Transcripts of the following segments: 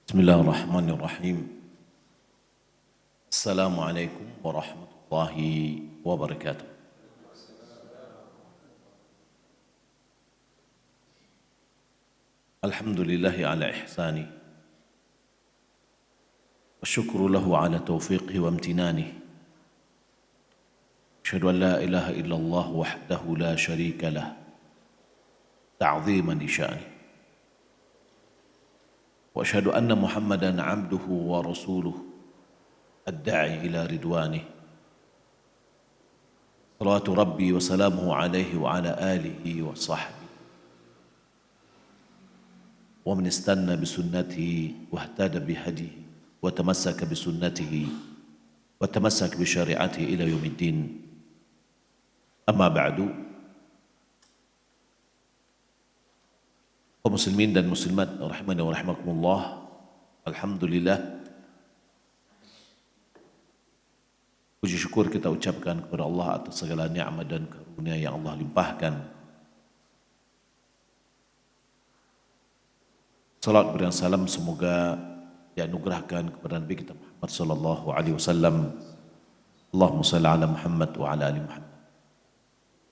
Bismillahirrahmanirrahim. Assalamualaikum warahmatullahi wabarakatuh. Alhamdulillahi ala ihsani wa syukru lahu ala taufiqhi wa amtinani. Asyhadu an la ilaha illallah wahdahu la syarika lah ta'ziman li sya'ni. وأشهد أن محمدًا عبده ورسوله الداعي إلى رضوانه صلوات ربي وسلامه عليه وعلى آله وصحبه ومن استنى بسنته واهتدى بهديه وتمسك بسنته وتمسك بشريعته إلى يوم الدين. أما بعد، kaum muslimin dan muslimat rahimani wa rahimakumullah, alhamdulillah, puji syukur kita ucapkan kepada Allah atas segala nikmat dan karunia yang Allah limpahkan. Salat beriang salam semoga dianugerahkan kepada Nabi kita Muhammad sallallahu alaihi wasallam. Allahumma shalli ala Muhammad wa ala ali Muhammad.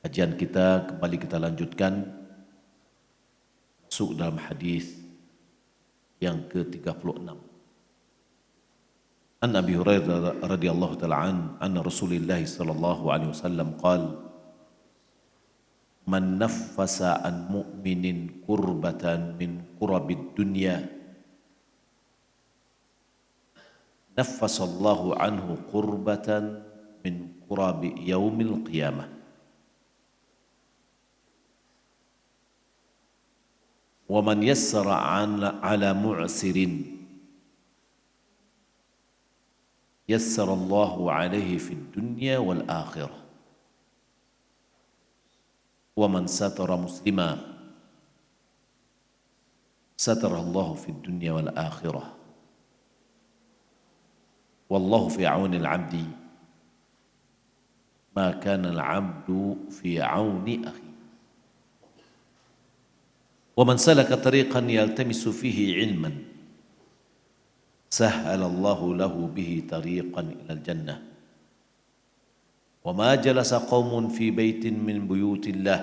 Kajian kita kembali kita lanjutkan masuk dalam hadis yang ke-36. An Abi Hurairah radhiyallahu ta'ala anna Rasulullah sallallahu alaihi wasallam qala man naffasa an mu'minin kurbatan min kurabid dunya naffasa Allahu anhu kurbatan min kurabi yaumil qiyamah. وَمَنْ يَسَّرَ عَلَى مُعْسِرٍ يَسَّرَ اللَّهُ عَلَيْهِ فِي الدُّنْيَا وَالْآخِرَةِ وَمَنْ سَتَرَ مُسْلِمًا سَتَرَ اللَّهُ فِي الدُّنْيا وَالْآخِرَةِ وَاللَّهُ فِي عَوْنِ الْعَبْدِ مَا كَانَ الْعَبْدُ فِي عَوْنِ أَخِيهِ ومن سلك طريقا يلتمس فيه علما سهل الله له به طريقا إلى الجنة وما جلس قوم في بيت من بيوت الله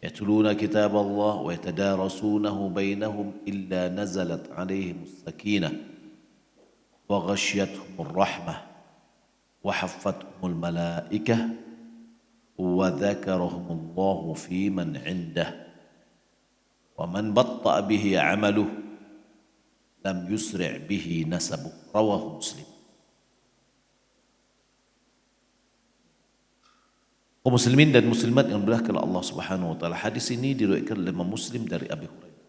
يتلون كتاب الله ويتدارسونه بينهم إلا نزلت عليهم السكينة وغشيتهم الرحمة وحفتهم الملائكة وذكرهم الله في من عنده وَمَنْ بَطَّأَ بِهِ عَمَلُهُ لَمْ يُسْرِعْ بِهِ نَسَبُهُ. Rawahu Muslim. Kaum muslimin dan muslimat yang dirahmati Allah Subhanahu wa taala, hadis ini diriwayatkan oleh Imam Muslim dari Abi Hurairah,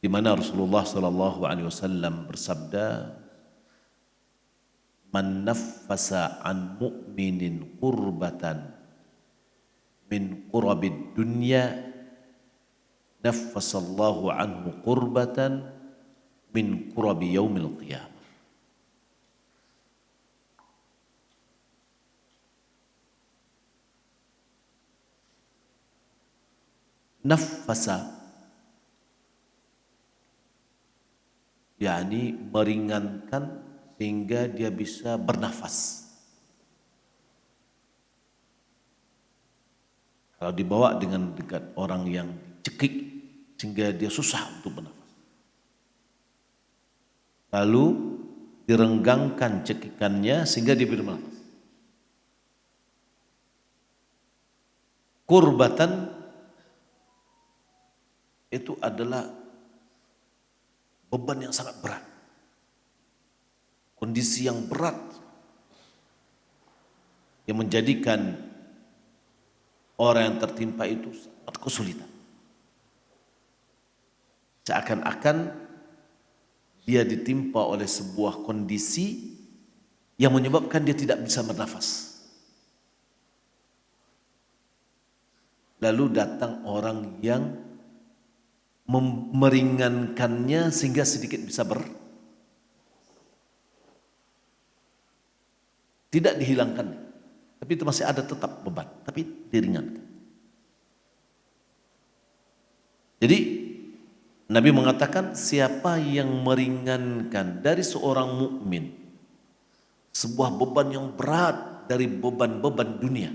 di mana Rasulullah sallallahu alaihi wasallam bersabda, "Man naffasa an mu'minin qurbatan min qurabid dunya naffasallahu anhu qurbatan min qurabi yaumil qiyamah." Naffasa yakni meringankan sehingga dia bisa bernafas. Kalau dibawa dengan dekat orang yang dicekik sehingga dia susah untuk bernafas, lalu direnggangkan cekikannya sehingga dia bisa bernafas. Kurbatan itu adalah beban yang sangat berat, kondisi yang berat yang menjadikan orang yang tertimpa itu sangat kesulitan. Seakan-akan dia ditimpa oleh sebuah kondisi yang menyebabkan dia tidak bisa bernafas. Lalu datang orang yang meringankannya sehingga sedikit bisa tidak dihilangkan, tapi itu masih ada tetap beban, tapi diringankan. Jadi Nabi mengatakan siapa yang meringankan dari seorang mukmin sebuah beban yang berat dari beban-beban dunia,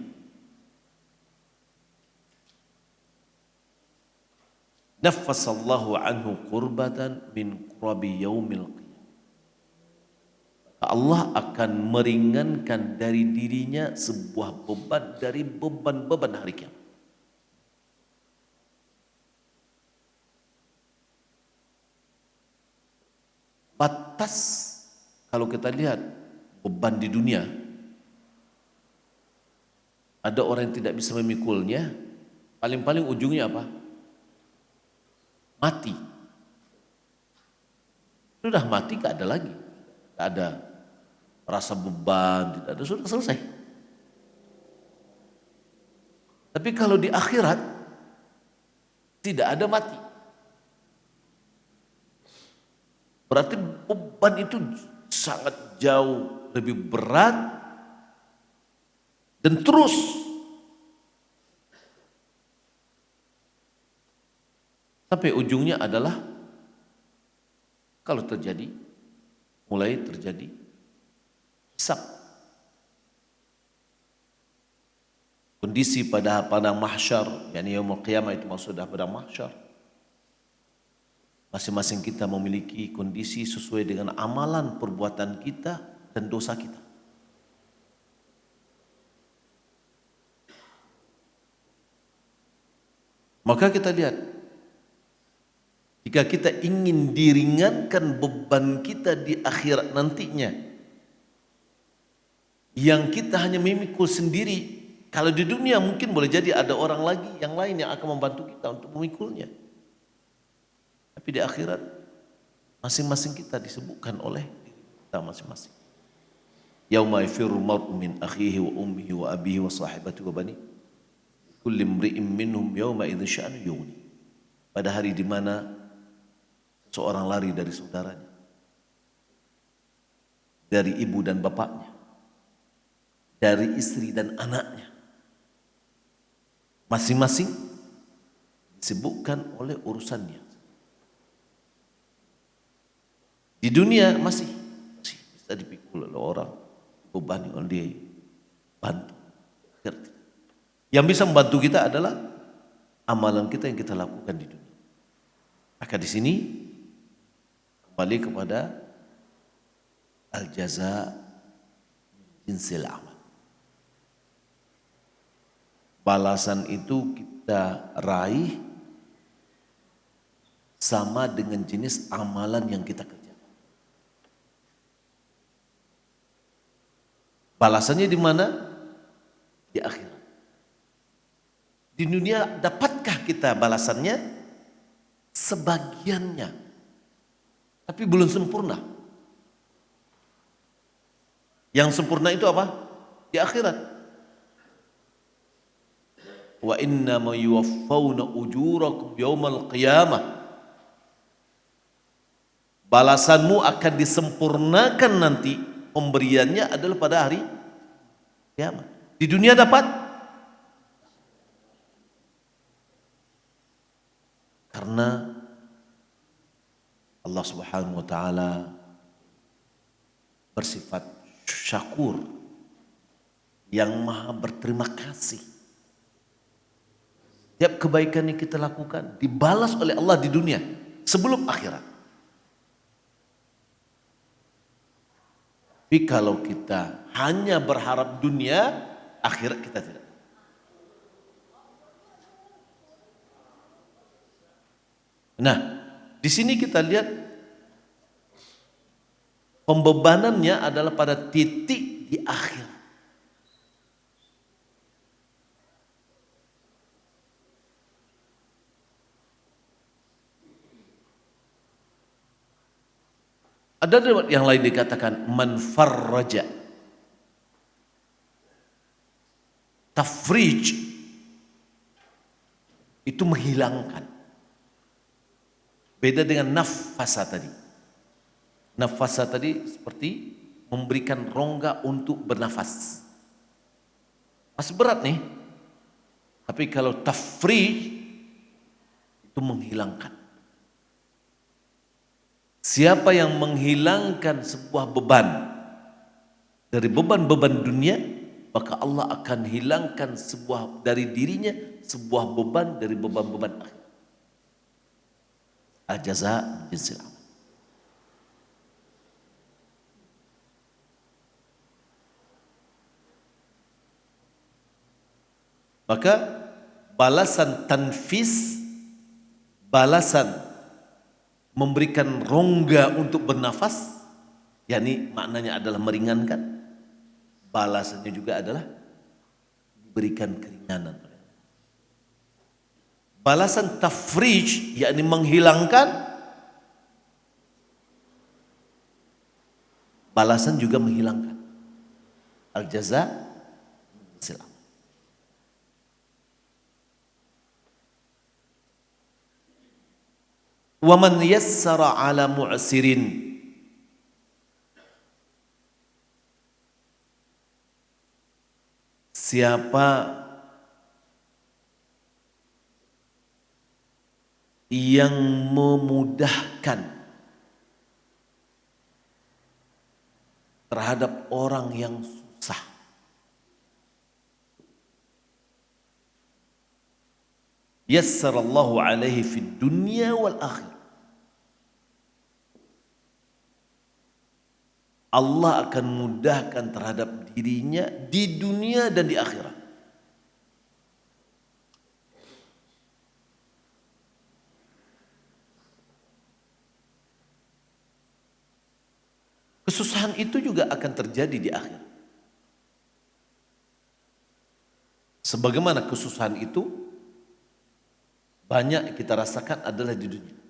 naffasallahu anhu qurbatan min qurabi yaumil qiyamah. Allah akan meringankan dari dirinya sebuah beban dari beban-beban hari kiamat. Batas kalau kita lihat beban di dunia, ada orang yang tidak bisa memikulnya, paling-paling ujungnya apa? Mati. Sudah mati gak ada lagi, gak ada rasa beban, tidak ada, sudah selesai. Tapi kalau di akhirat tidak ada mati. Berarti beban itu sangat jauh lebih berat dan terus sampai ujungnya adalah kalau terjadi, mulai terjadi hisab. Kondisi pada mahsyar, yakni yaumul qiyamah itu maksudnya pada mahsyar. Masing-masing kita memiliki kondisi sesuai dengan amalan perbuatan kita dan dosa kita. Maka kita lihat, jika kita ingin diringankan beban kita di akhirat nantinya, yang kita hanya memikul sendiri, kalau di dunia mungkin boleh jadi ada orang lagi yang lain yang akan membantu kita untuk memikulnya. Tapi di akhirat masing-masing kita disebutkan oleh kita masing-masing. Yauma yafirru mar'u min akhihi wa ummihi wa abihi wa sahibatihi wa bani kulli imri'in minhum yauma idzin sya'nu yughni. Pada hari di mana seorang lari dari saudaranya, dari ibu dan bapaknya, dari istri dan anaknya. Masing-masing disebutkan oleh urusannya. Di dunia masih bisa dipikul oleh orang, beban yang dia bantu. Yang bisa membantu kita adalah amalan kita yang kita lakukan di dunia. Maka di sini kembali kepada al-jaza jinsil amal. Balasan itu kita raih sama dengan jenis amalan yang kita kerjakan. Balasannya di mana? Di akhirat. Di dunia dapatkah kita balasannya? Sebagiannya. Tapi belum sempurna. Yang sempurna itu apa? Di akhirat. Wa innama yuwaffawna ujurakum yaumal qiyamah. Balasanmu akan disempurnakan nanti. Pemberiannya adalah pada hari kiamat. Di dunia dapat, karena Allah Subhanahu wa taala bersifat syakur, yang maha berterima kasih. Tiap kebaikan yang kita lakukan dibalas oleh Allah di dunia sebelum akhirat. Tapi kalau kita hanya berharap dunia, akhirat kita tidak. Nah, di sini kita lihat pembebanannya adalah pada titik di akhir. Ada yang lain dikatakan man farraja. Tafrij itu menghilangkan. Beda dengan nafasa tadi. Nafasa tadi seperti memberikan rongga untuk bernafas. Masih berat nih. Tapi kalau tafrij itu menghilangkan. Siapa yang menghilangkan sebuah beban dari beban-beban dunia, maka Allah akan hilangkan sebuah dari dirinya sebuah beban dari beban-beban akhirat. Al-jaza min jinsil amal. Maka balasan tanfis, balasan memberikan rongga untuk bernafas, yakni maknanya adalah meringankan. Balasannya juga adalah diberikan keringanan. Balasan tafrij, yakni menghilangkan, balasan juga menghilangkan. Al-jaza silam. Wa man yassara ala mu'sirin, siapa yang memudahkan terhadap orang yang susah, yassarallahu alaihi fid dunya wal akhirah, Allah akan mudahkan terhadap dirinya di dunia dan di akhirat. Kesusahan itu juga akan terjadi di akhirat. Sebagaimana kesusahan itu banyak kita rasakan adalah di dunia.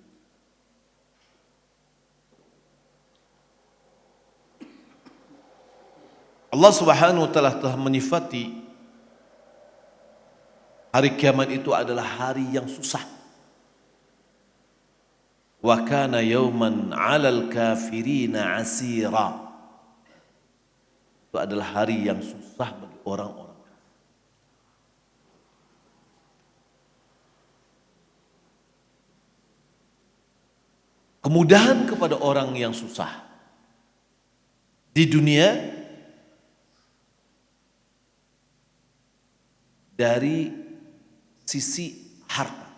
Allah Subhanahu wa taala telah menyifati hari kiamat itu adalah hari yang susah. Wa kana yawman 'alal kafirina 'asira. Itu adalah hari yang susah bagi orang-orang. Kemudahan kepada orang yang susah di dunia dari sisi harta.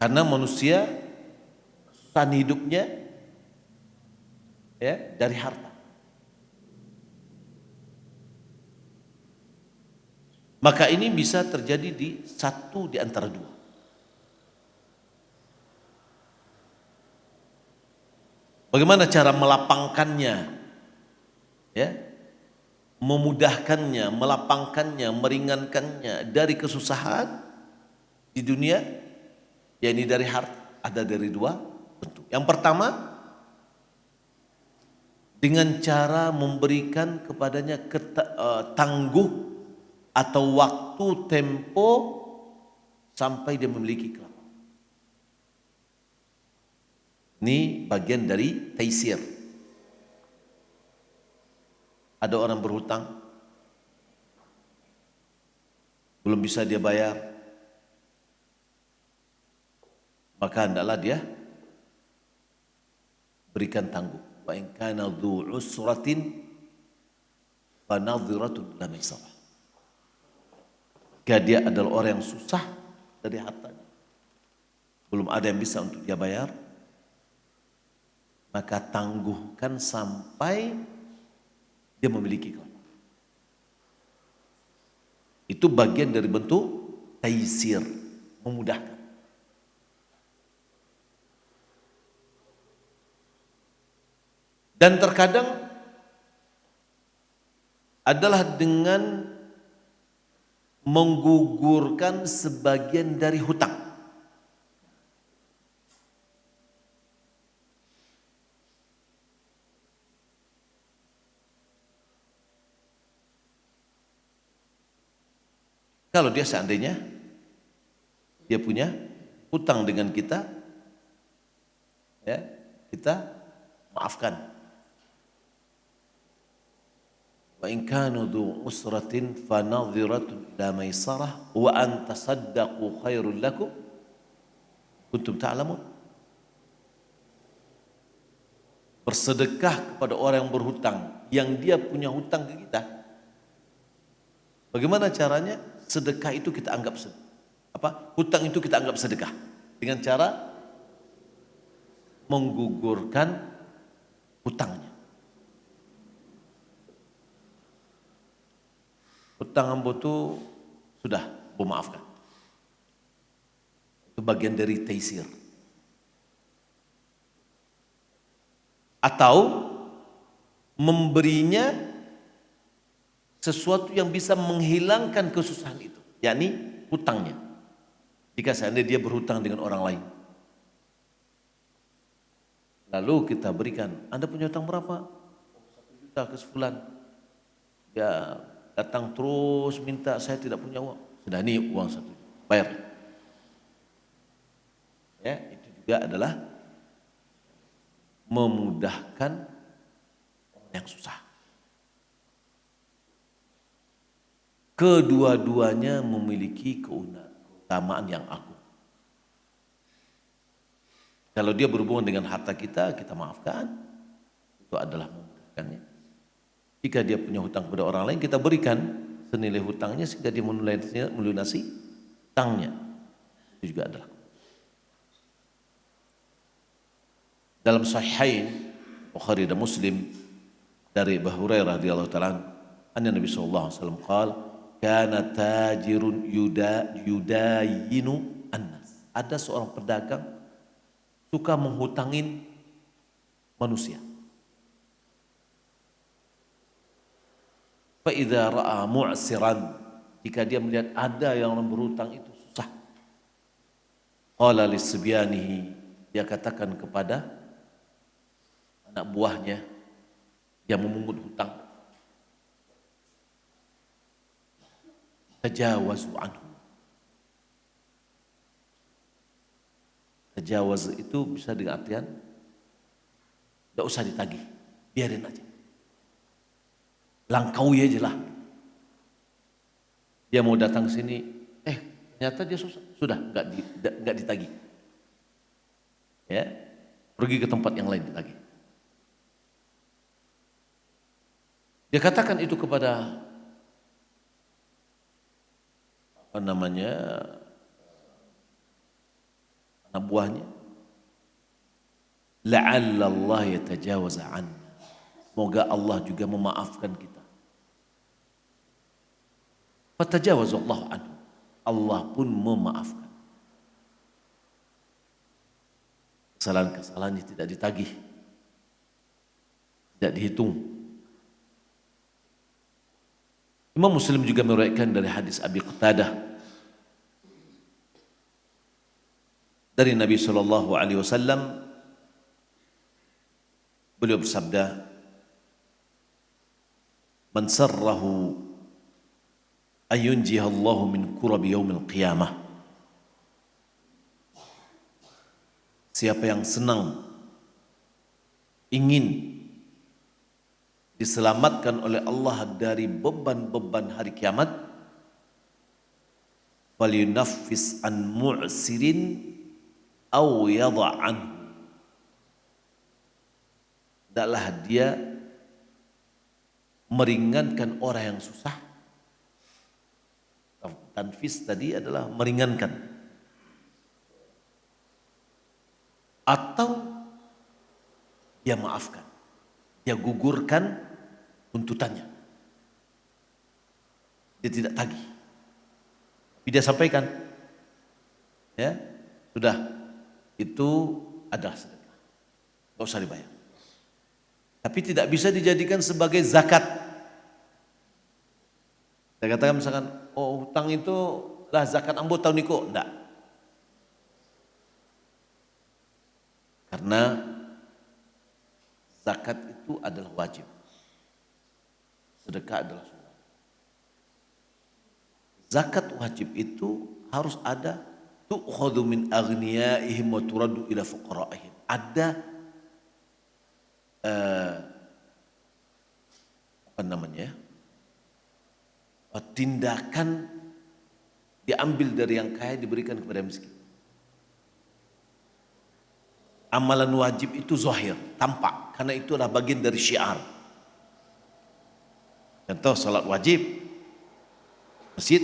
Karena manusia kesusahan hidupnya ya dari harta. Maka ini bisa terjadi di satu di antara dua. Bagaimana cara melapangkannya? Ya. Memudahkannya, melapangkannya, meringankannya dari kesusahan di dunia, yakni dari harta, ada dari dua bentuk. Yang pertama, dengan cara memberikan kepadanya tangguh atau waktu tempo sampai dia memiliki kelapa. Ini bagian dari taisir. Ada orang berhutang, belum bisa dia bayar, maka hendaklah dia berikan tangguh. Wa in kana dzu usratin fa nadhiratun ila maisarah. Jika dia adalah orang yang susah dari hartanya, belum ada yang bisa untuk dia bayar, maka tangguhkan sampai dia memiliki kelapa. Itu bagian dari bentuk taisir, memudahkan. Dan terkadang adalah dengan menggugurkan sebagian dari hutang. Kalau dia seandainya dia punya hutang dengan kita, ya, kita maafkan. Wa in kanu dzu usratin fa nadhiratun ila maisarah wa an tasaddaqu khairul lakum kuntum ta'lamun. Bersedekah kepada orang yang berhutang, yang dia punya hutang ke kita. Bagaimana caranya? Sedekah itu kita anggap hutang itu kita anggap sedekah dengan cara menggugurkan hutangnya. Hutang ambo itu sudah maafkan. Itu bagian dari taisir. Atau memberinya sesuatu yang bisa menghilangkan kesusahan itu, yakni hutangnya. Jika seandainya dia berhutang dengan orang lain, lalu kita berikan, Anda punya hutang berapa? 1 juta ke sebulan. Dia datang terus minta, saya tidak punya uang. Sudah, ini uang 1 juta, bayar. Ya, itu juga adalah memudahkan orang yang susah. Kedua-duanya memiliki keutamaan yang agung. Kalau dia berhubungan dengan harta kita, kita maafkan. Itu adalah memudahkannya. Jika dia punya hutang kepada orang lain, kita berikan senilai hutangnya sehingga dia melunasi hutangnya. Itu juga adalah. Dalam Sahihain Bukhari dan Muslim dari Abu Hurairah radhiyallahu ta'ala anna Nabi sallallahu alaihi wasallam qala kana tajirun yudayinu annas. Ada seorang pedagang suka menghutangin manusia. Fa idza ra'a mu'siran, jika dia melihat ada yang berhutang itu susah, qala lisbianihi, dia katakan kepada anak buahnya yang memungut hutang, tajawazu anhu. Tajawaz itu bisa dengan artian tidak usah ditagih, biarin aja, langkaui aja lah. Dia mau datang sini, ternyata dia susah, sudah nggak ditagih, ya, pergi ke tempat yang lain ditagih. Dia katakan itu kepada anak buahnya, la'alla Allah yatajawaza anna, semoga Allah juga memaafkan kita. Fatajawazallahu anhu, Allah pun memaafkan. Kesalahan-kesalahannya tidak ditagih, tidak dihitung. Imam Muslim juga meriwayatkan dari hadis Abi Qatadah dari Nabi sallallahu alaihi wasallam, beliau bersabda, "Man sarrahu ayunjihallahu min kurabi yaumil qiyamah." Siapa yang senang, ingin diselamatkan oleh Allah dari beban-beban hari kiamat, falyunaffis an mu'sirin aw yada'an, hendaklah dia meringankan orang yang susah. Tanfis tadi adalah meringankan, atau dia maafkan, dia gugurkan tuntutannya, dia tidak tagih, tapi dia sampaikan, ya sudah, itu adalah sedekah, nggak usah dibayar. Tapi tidak bisa dijadikan sebagai zakat. Saya katakan misalkan, oh hutang itu lah zakat ambo tahun niko, enggak. Karena zakat itu adalah wajib, sedekah adalah sunnah. Zakat wajib itu harus ada, tu'khadhu min aghniyaihim wa turaddu ila fuqaraihim. Ada tindakan diambil dari yang kaya diberikan kepada miskin. Amalan wajib itu zahir, tampak, karena itu adalah bagian dari syiar. Contoh salat wajib, masjid,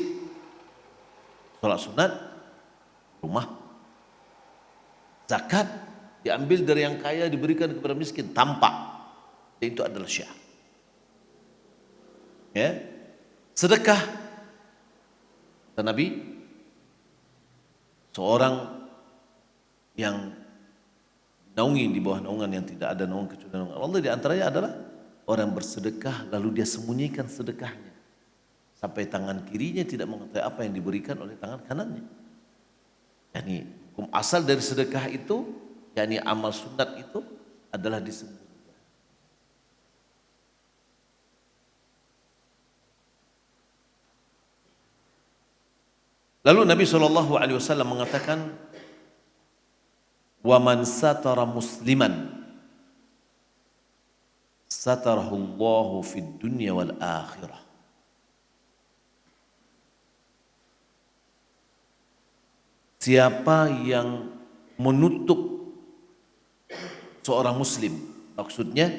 salat sunat, rumah. Zakat diambil dari yang kaya diberikan kepada miskin, tampak. Dan itu adalah syiar. Ya. Sedekah, kata Nabi, seorang yang naungi di bawah naungan yang tidak ada naungan kecuali naungan Allah, di antaranya adalah orang bersedekah lalu dia sembunyikan sedekahnya sampai tangan kirinya tidak mengetahui apa yang diberikan oleh tangan kanannya. Yani hukum asal dari sedekah itu, yakni amal sunat itu adalah disembunyikan. Lalu Nabi SAW mengatakan, wa man satara musliman satarahu Allahu fid dunya wal akhirah. Siapa yang menutup seorang muslim, maksudnya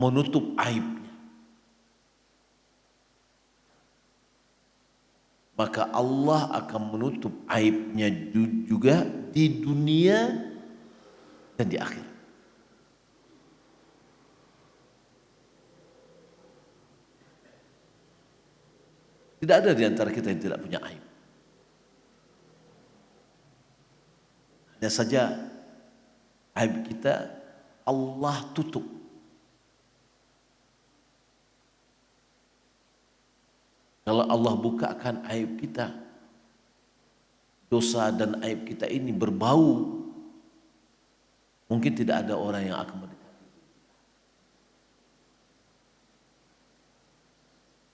menutup aibnya, maka Allah akan menutup aibnya juga di dunia dan di akhirat. Tidak ada di antara kita yang tidak punya aib. Hanya saja aib kita Allah tutup. Kalau Allah bukakan aib kita, dosa dan aib kita ini berbau, mungkin tidak ada orang yang akan mendekati.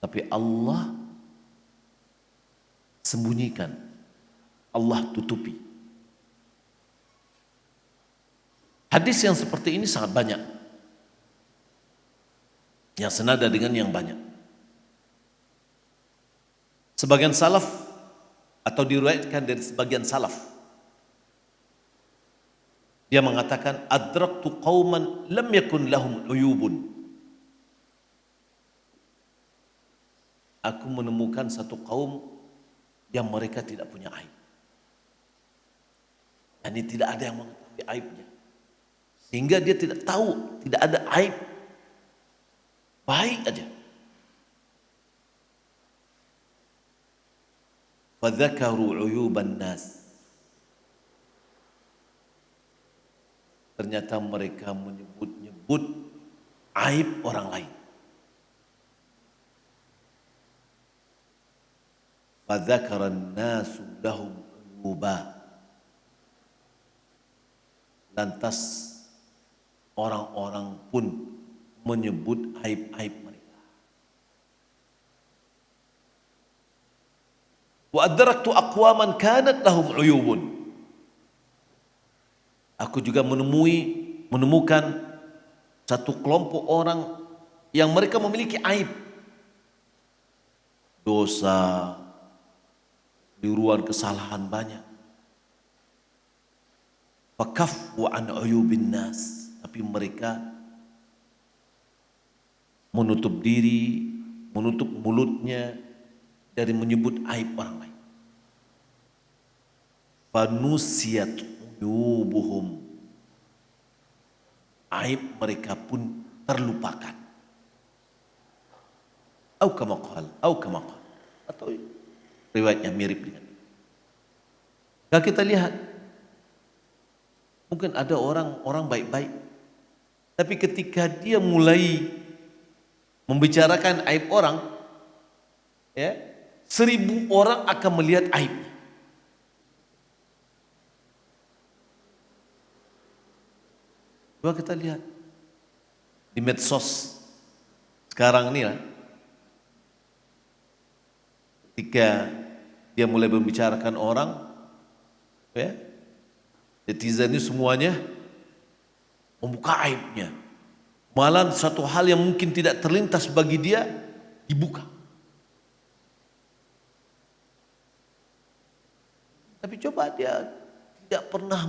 Tapi Allah sembunyikan, Allah tutupi. Hadis yang seperti ini sangat banyak, yang senada dengan yang banyak. Sebagian salaf, atau diriwayatkan dari sebagian salaf, dia mengatakan, adraktu qauman lam yakun lahum uyubun. Aku menemukan satu kaum yang mereka tidak punya aib. Yani tidak ada yang mengetahui aibnya, sehingga dia tidak tahu, tidak ada aib, baik aja. Fadzakaru uyuban nas. Ternyata mereka menyebut-nyebut aib orang lain. Fadzakaran nasu lahum uyuba. Lantas orang-orang pun menyebut aib-aib mereka. Wa adraktu aqwaman kanat lahum uyubun. Aku juga menemukan satu kelompok orang yang mereka memiliki aib, dosa, keliruan, kesalahan banyak. Fakaffu an uyubin nas, tapi mereka menutup diri, menutup mulutnya dari menyebut aib orang lain. Fanusiyat uyubuhum, aib mereka pun terlupakan. Au kama qala, atau riwayatnya mirip dengan itu. Kalau kita lihat, mungkin ada orang baik-baik, tapi ketika dia mulai membicarakan aib orang, ya, 1000 orang akan melihat aibnya. Coba kita lihat di medsos sekarang ini lah, ketika dia mulai membicarakan orang, ya, netizen ini semuanya membuka aibnya. Malah satu hal yang mungkin tidak terlintas bagi dia dibuka. Tapi coba dia tidak pernah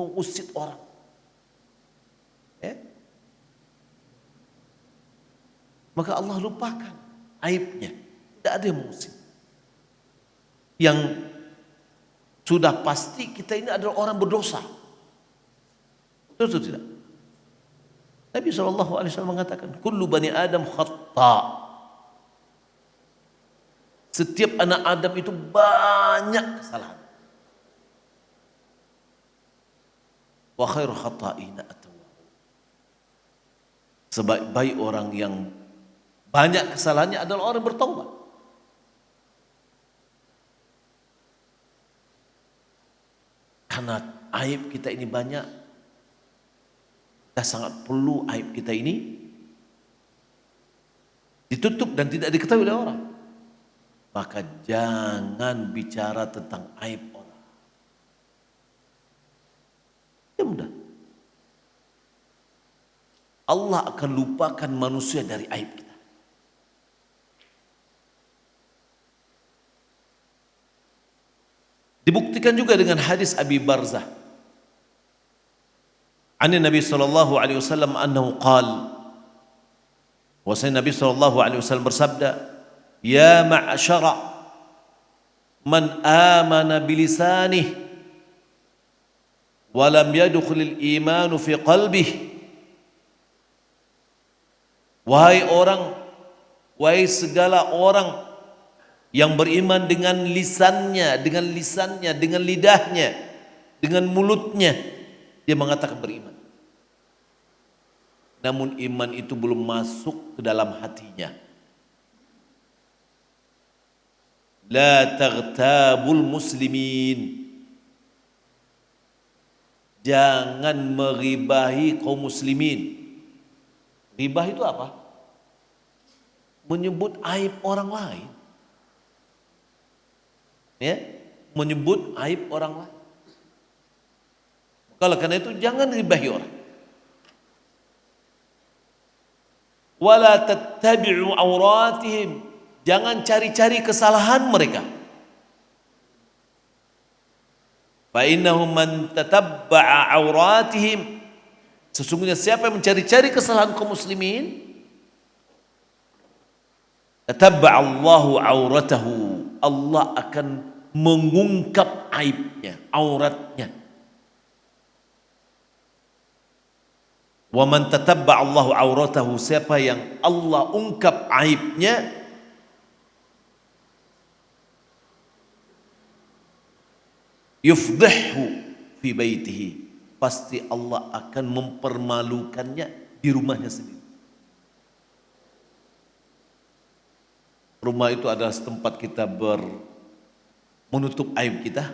mengusik orang, maka Allah lupakan aibnya. Tidak ada yang mengusir. Yang sudah pasti kita ini adalah orang berdosa. Betul tidak? Nabi SAW mengatakan, kullu bani Adam khata. Setiap anak Adam itu banyak kesalahan. Wa khairu khata'ina at-tawwab. Sebaik-baik orang yang banyak kesalahannya adalah orang bertaubat. Karena aib kita ini banyak, kita sangat perlu aib kita ini ditutup dan tidak diketahui oleh orang. Maka jangan bicara tentang aib orang. Ya mudah. Allah akan lupakan manusia dari aib kita. Dibuktikan juga dengan hadis Abi Barzah. An Nabi sallallahu alaihi wasallam annahu qala. Wasai Nabi sallallahu alaihi wasallam bersabda, "Ya ma'syara man amana bilisanih wa lam yadkhulil iman fi qalbihi." Wahai orang, wahai segala orang yang beriman dengan lisannya, dengan lidahnya, dengan mulutnya, dia mengatakan beriman. Namun iman itu belum masuk ke dalam hatinya. La taghtabul muslimin. Jangan meribahi kaum muslimin. Ribah itu apa? Menyebut aib orang lain. Ya, menyebut aib orang lain. Kalau karena itu jangan ribahi orang. Wala tattabi'u auratihim. Jangan cari-cari kesalahan mereka. Fa innahum man tatabba'a auratihim. Sesungguhnya siapa yang mencari-cari kesalahan kaum muslimin, tatabba'a Allahu auratahu. Allah akan mengungkap aibnya, auratnya. Wa man tatabba Allahu auratahu, siapa yang Allah ungkap aibnya, yufdhihu fi baitihi, pasti Allah akan mempermalukannya di rumahnya sendiri. Rumah itu adalah tempat kita menutup aib kita.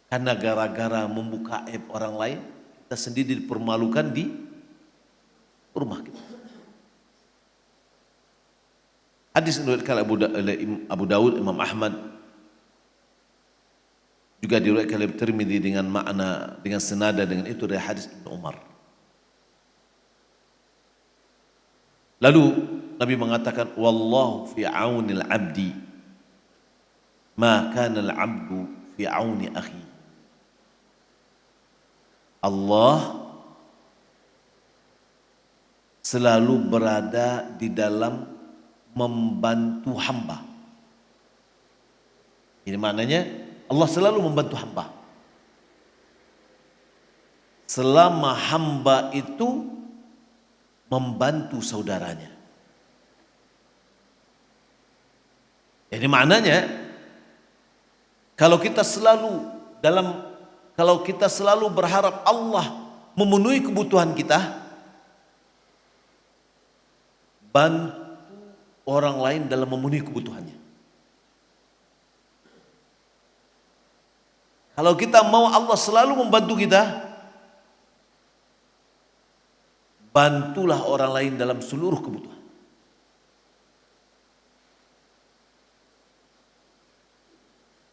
Karena gara-gara membuka aib orang lain, kita sendiri dipermalukan di rumah kita. Hadis diriwayatkan oleh Abu Dawud, Imam Ahmad, juga diriwayatkan oleh Tirmidzi dengan makna, dengan senada dengan itu dari hadis Ibnu Umar. Lalu Nabi mengatakan, wallahu fi aunil abdi ma kana al-abdu fi auni akhi. Allah selalu berada di dalam membantu hamba. Ini maknanya Allah selalu membantu hamba. Selama hamba itu membantu saudaranya. Jadi maknanya kalau kita selalu berharap Allah memenuhi kebutuhan kita, bantu orang lain dalam memenuhi kebutuhannya. Kalau kita mau Allah selalu membantu kita, bantulah orang lain dalam seluruh kebutuhan.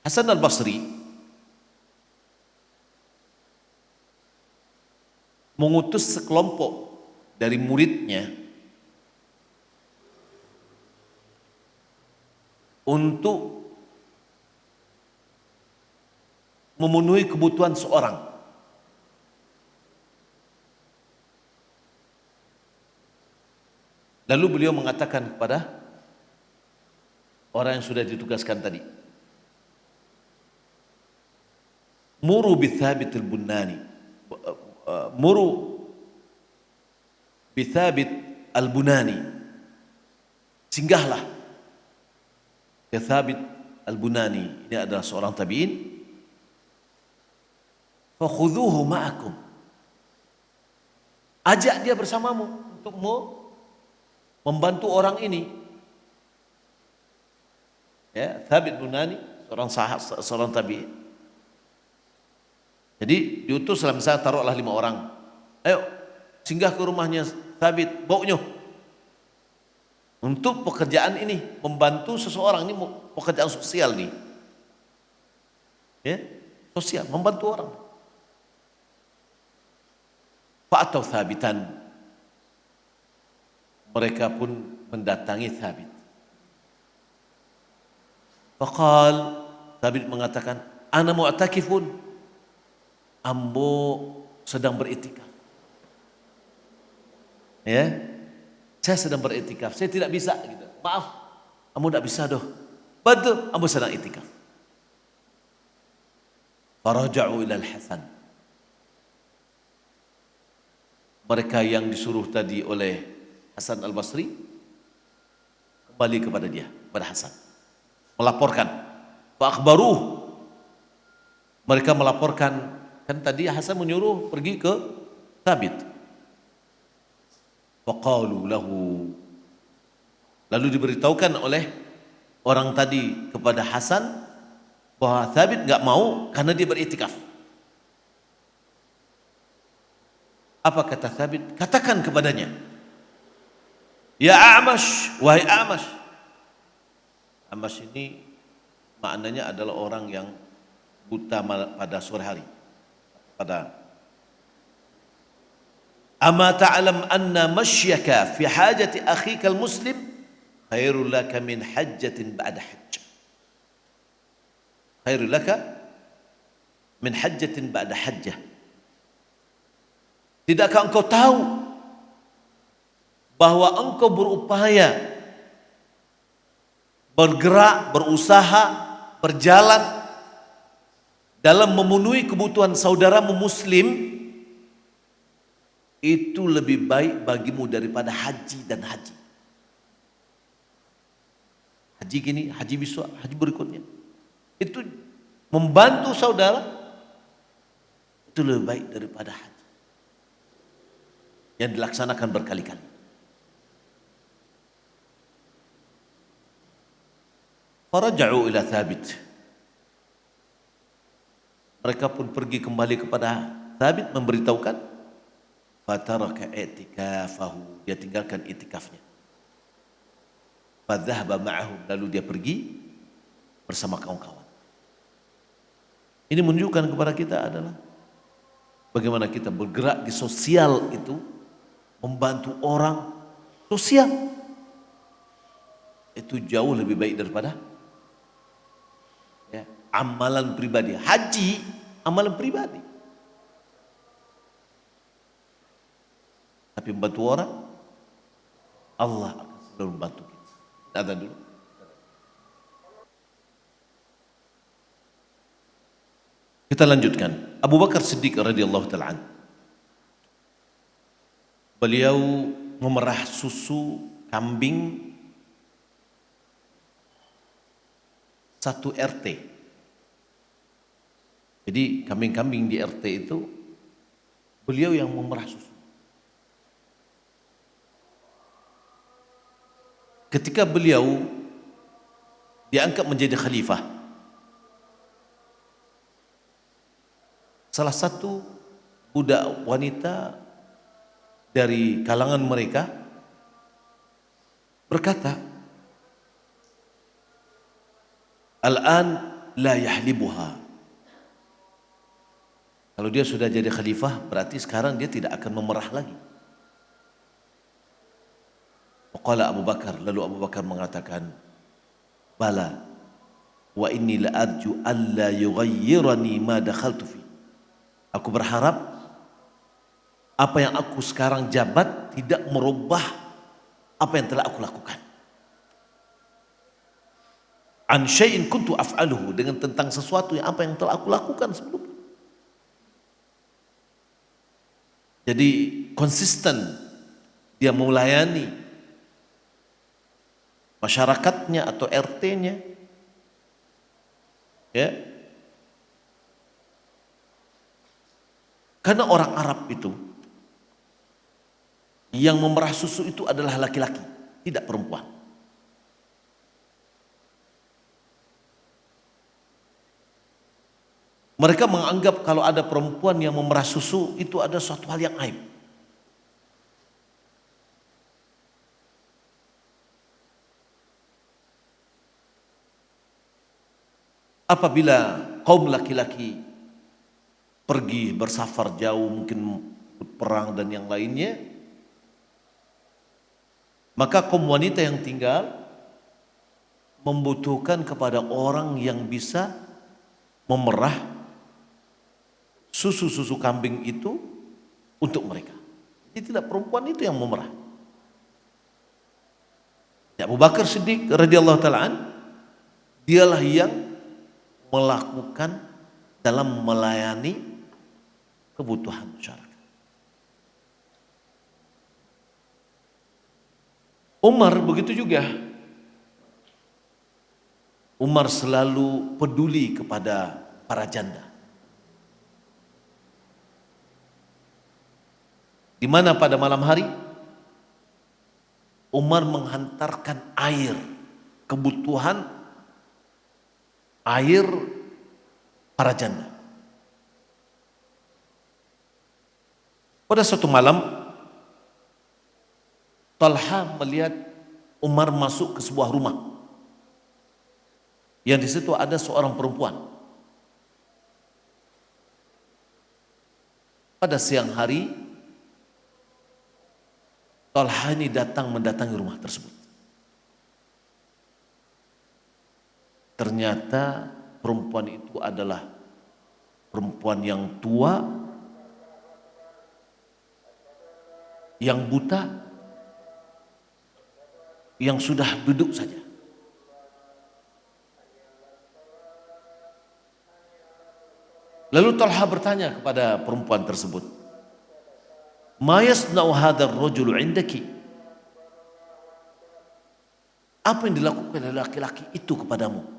Hasan al-Basri mengutus sekelompok dari muridnya untuk memenuhi kebutuhan seorang. Lalu beliau mengatakan kepada orang yang sudah ditugaskan tadi, muru bi Thabit al-Bunani, muru bi Thabit al-Bunani, singgahlah ke Thabit al-Bunani, ini adalah seorang tabi'in, fakhudhuhu ma'akum, ajak dia bersamamu untuk membantu orang ini. Ya, Thabit Bunani, seorang tabi'in. Jadi diutus lah, misalnya taruhlah 5 orang. Ayo singgah ke rumahnya Thabit, baunya. Untuk pekerjaan ini, membantu seseorang ini, pekerjaan sosial nih. Ya, sosial, membantu orang. Fa'atau Thabitan. Mereka pun mendatangi Thabit. Faqal, Thabit mengatakan, ana mu'takifun, ambo sedang beritikaf. Ya, saya sedang beritikaf, saya tidak bisa gitu. Maaf, ambo tidak bisa doh. Bantu, ambo sedang itikaf. Faraja'u ila al-Hasan. Mereka yang disuruh tadi oleh Hasan al-Basri kembali kepada dia, kepada Hasan, melaporkan. Fa akhbaruh, mereka melaporkan, kan tadi Hasan menyuruh pergi ke Thabit. Faqalu lahu, lalu diberitahukan oleh orang tadi kepada Hasan bahwa Thabit enggak mau karena dia beriktikaf. Apa kata Thabit? Katakan kepadanya, ya A'mash, wahai A'mash. A'mash ini maknanya adalah orang yang buta pada sore hari. Pada ama ta'lam anna mashyaka fi hajati akhika al-muslim khairul laka min hajjatin ba'da hajj. Khairul laka min hajjatin ba'da hajjah. Tidakkah engkau tahu bahwa engkau berupaya, bergerak, berusaha, berjalan dalam memenuhi kebutuhan saudaramu muslim, itu lebih baik bagimu daripada haji dan haji. Haji gini, haji besok, haji berikutnya. Itu membantu saudara, itu lebih baik daripada haji yang dilaksanakan berkali-kali. Faraja'u ila Thabit. Mereka pun pergi kembali kepada Thabit, memberitahukan. Fataraka i'tikafahu, dia tinggalkan itikafnya. Fadhahaba ma'ahum, lalu dia pergi bersama kawan-kawan. Ini menunjukkan kepada kita adalah bagaimana kita bergerak di sosial itu, membantu orang sosial. Itu jauh lebih baik daripada ya, amalan pribadi. Haji, amalan pribadi. Tapi membantu orang, Allah akan selalu membantu kita. Ada dulu. Kita lanjutkan. Abu Bakar Siddiq radhiyallahu ta'ala anhu. Beliau memerah susu kambing satu RT. Jadi kambing-kambing di RT itu beliau yang memerah susu. Ketika beliau diangkat menjadi khalifah, salah satu budak wanita dari kalangan mereka berkata, al-an la yahlibuha. Kalau dia sudah jadi khalifah, berarti sekarang dia tidak akan memerah lagi. Qala Abu Bakar, lalu Abu Bakar mengatakan, bala wa inni la arju alla yughayyirani ma dakhaltu fi. Aku berharap apa yang aku sekarang jabat tidak merubah apa yang telah aku lakukan. An syai'in kuntu af'aluhu, dengan tentang sesuatu yang apa yang telah aku lakukan sebelumnya. Jadi konsisten dia melayani masyarakatnya atau RT-nya, ya. Karena orang Arab itu yang memerah susu itu adalah laki-laki, tidak perempuan. Mereka menganggap kalau ada perempuan yang memerah susu itu ada suatu hal yang aib. Apabila kaum laki-laki pergi bersafar jauh, mungkin perang dan yang lainnya, maka kaum wanita yang tinggal membutuhkan kepada orang yang bisa memerah susu-susu kambing itu untuk mereka. Jadi tidak perempuan itu yang memerah. Abu Bakar Siddiq radhiyallahu taala dialah yang melakukan dalam melayani kebutuhan masyarakat. Umar begitu juga. Umar selalu peduli kepada para janda. Di mana pada malam hari Umar menghantarkan air, kebutuhan air para janda. Pada suatu malam Talha melihat Umar masuk ke sebuah rumah yang di situ ada seorang perempuan. Pada siang hari Talha ini datang mendatangi rumah tersebut. Ternyata perempuan itu adalah perempuan yang tua, yang buta, yang sudah duduk saja. Lalu Talha bertanya kepada perempuan tersebut, "Ma yasna'u hadzal rajulu 'indaki?" Apa yang dilakukan oleh laki-laki itu kepadamu?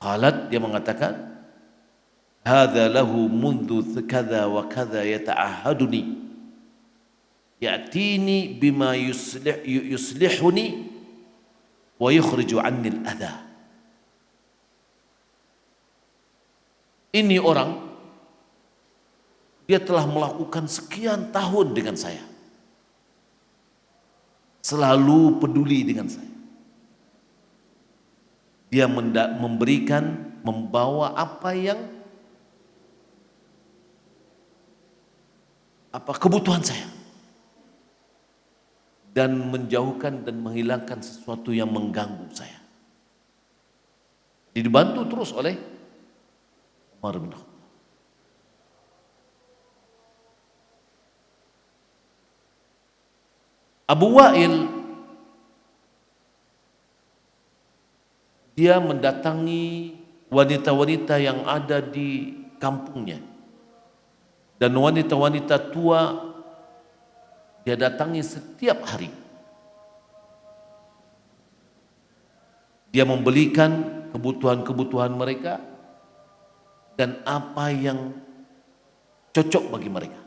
Qalat, dia mengatakan, "Hadza lahu mundhu kadza wa kadza yata'ahaduni. Ya'tini bima yuslihuni wa yukhriju 'anni al-adha." Ini orang, dia telah melakukan sekian tahun dengan saya. Selalu peduli dengan saya. Dia memberikan, membawa kebutuhan saya. Dan menjauhkan dan menghilangkan sesuatu yang mengganggu saya. Dibantu terus oleh Umar bin Khattab. Abu Wa'il dia mendatangi wanita-wanita yang ada di kampungnya, dan wanita-wanita tua dia datangi setiap hari. Dia membelikan kebutuhan-kebutuhan mereka dan apa yang cocok bagi mereka.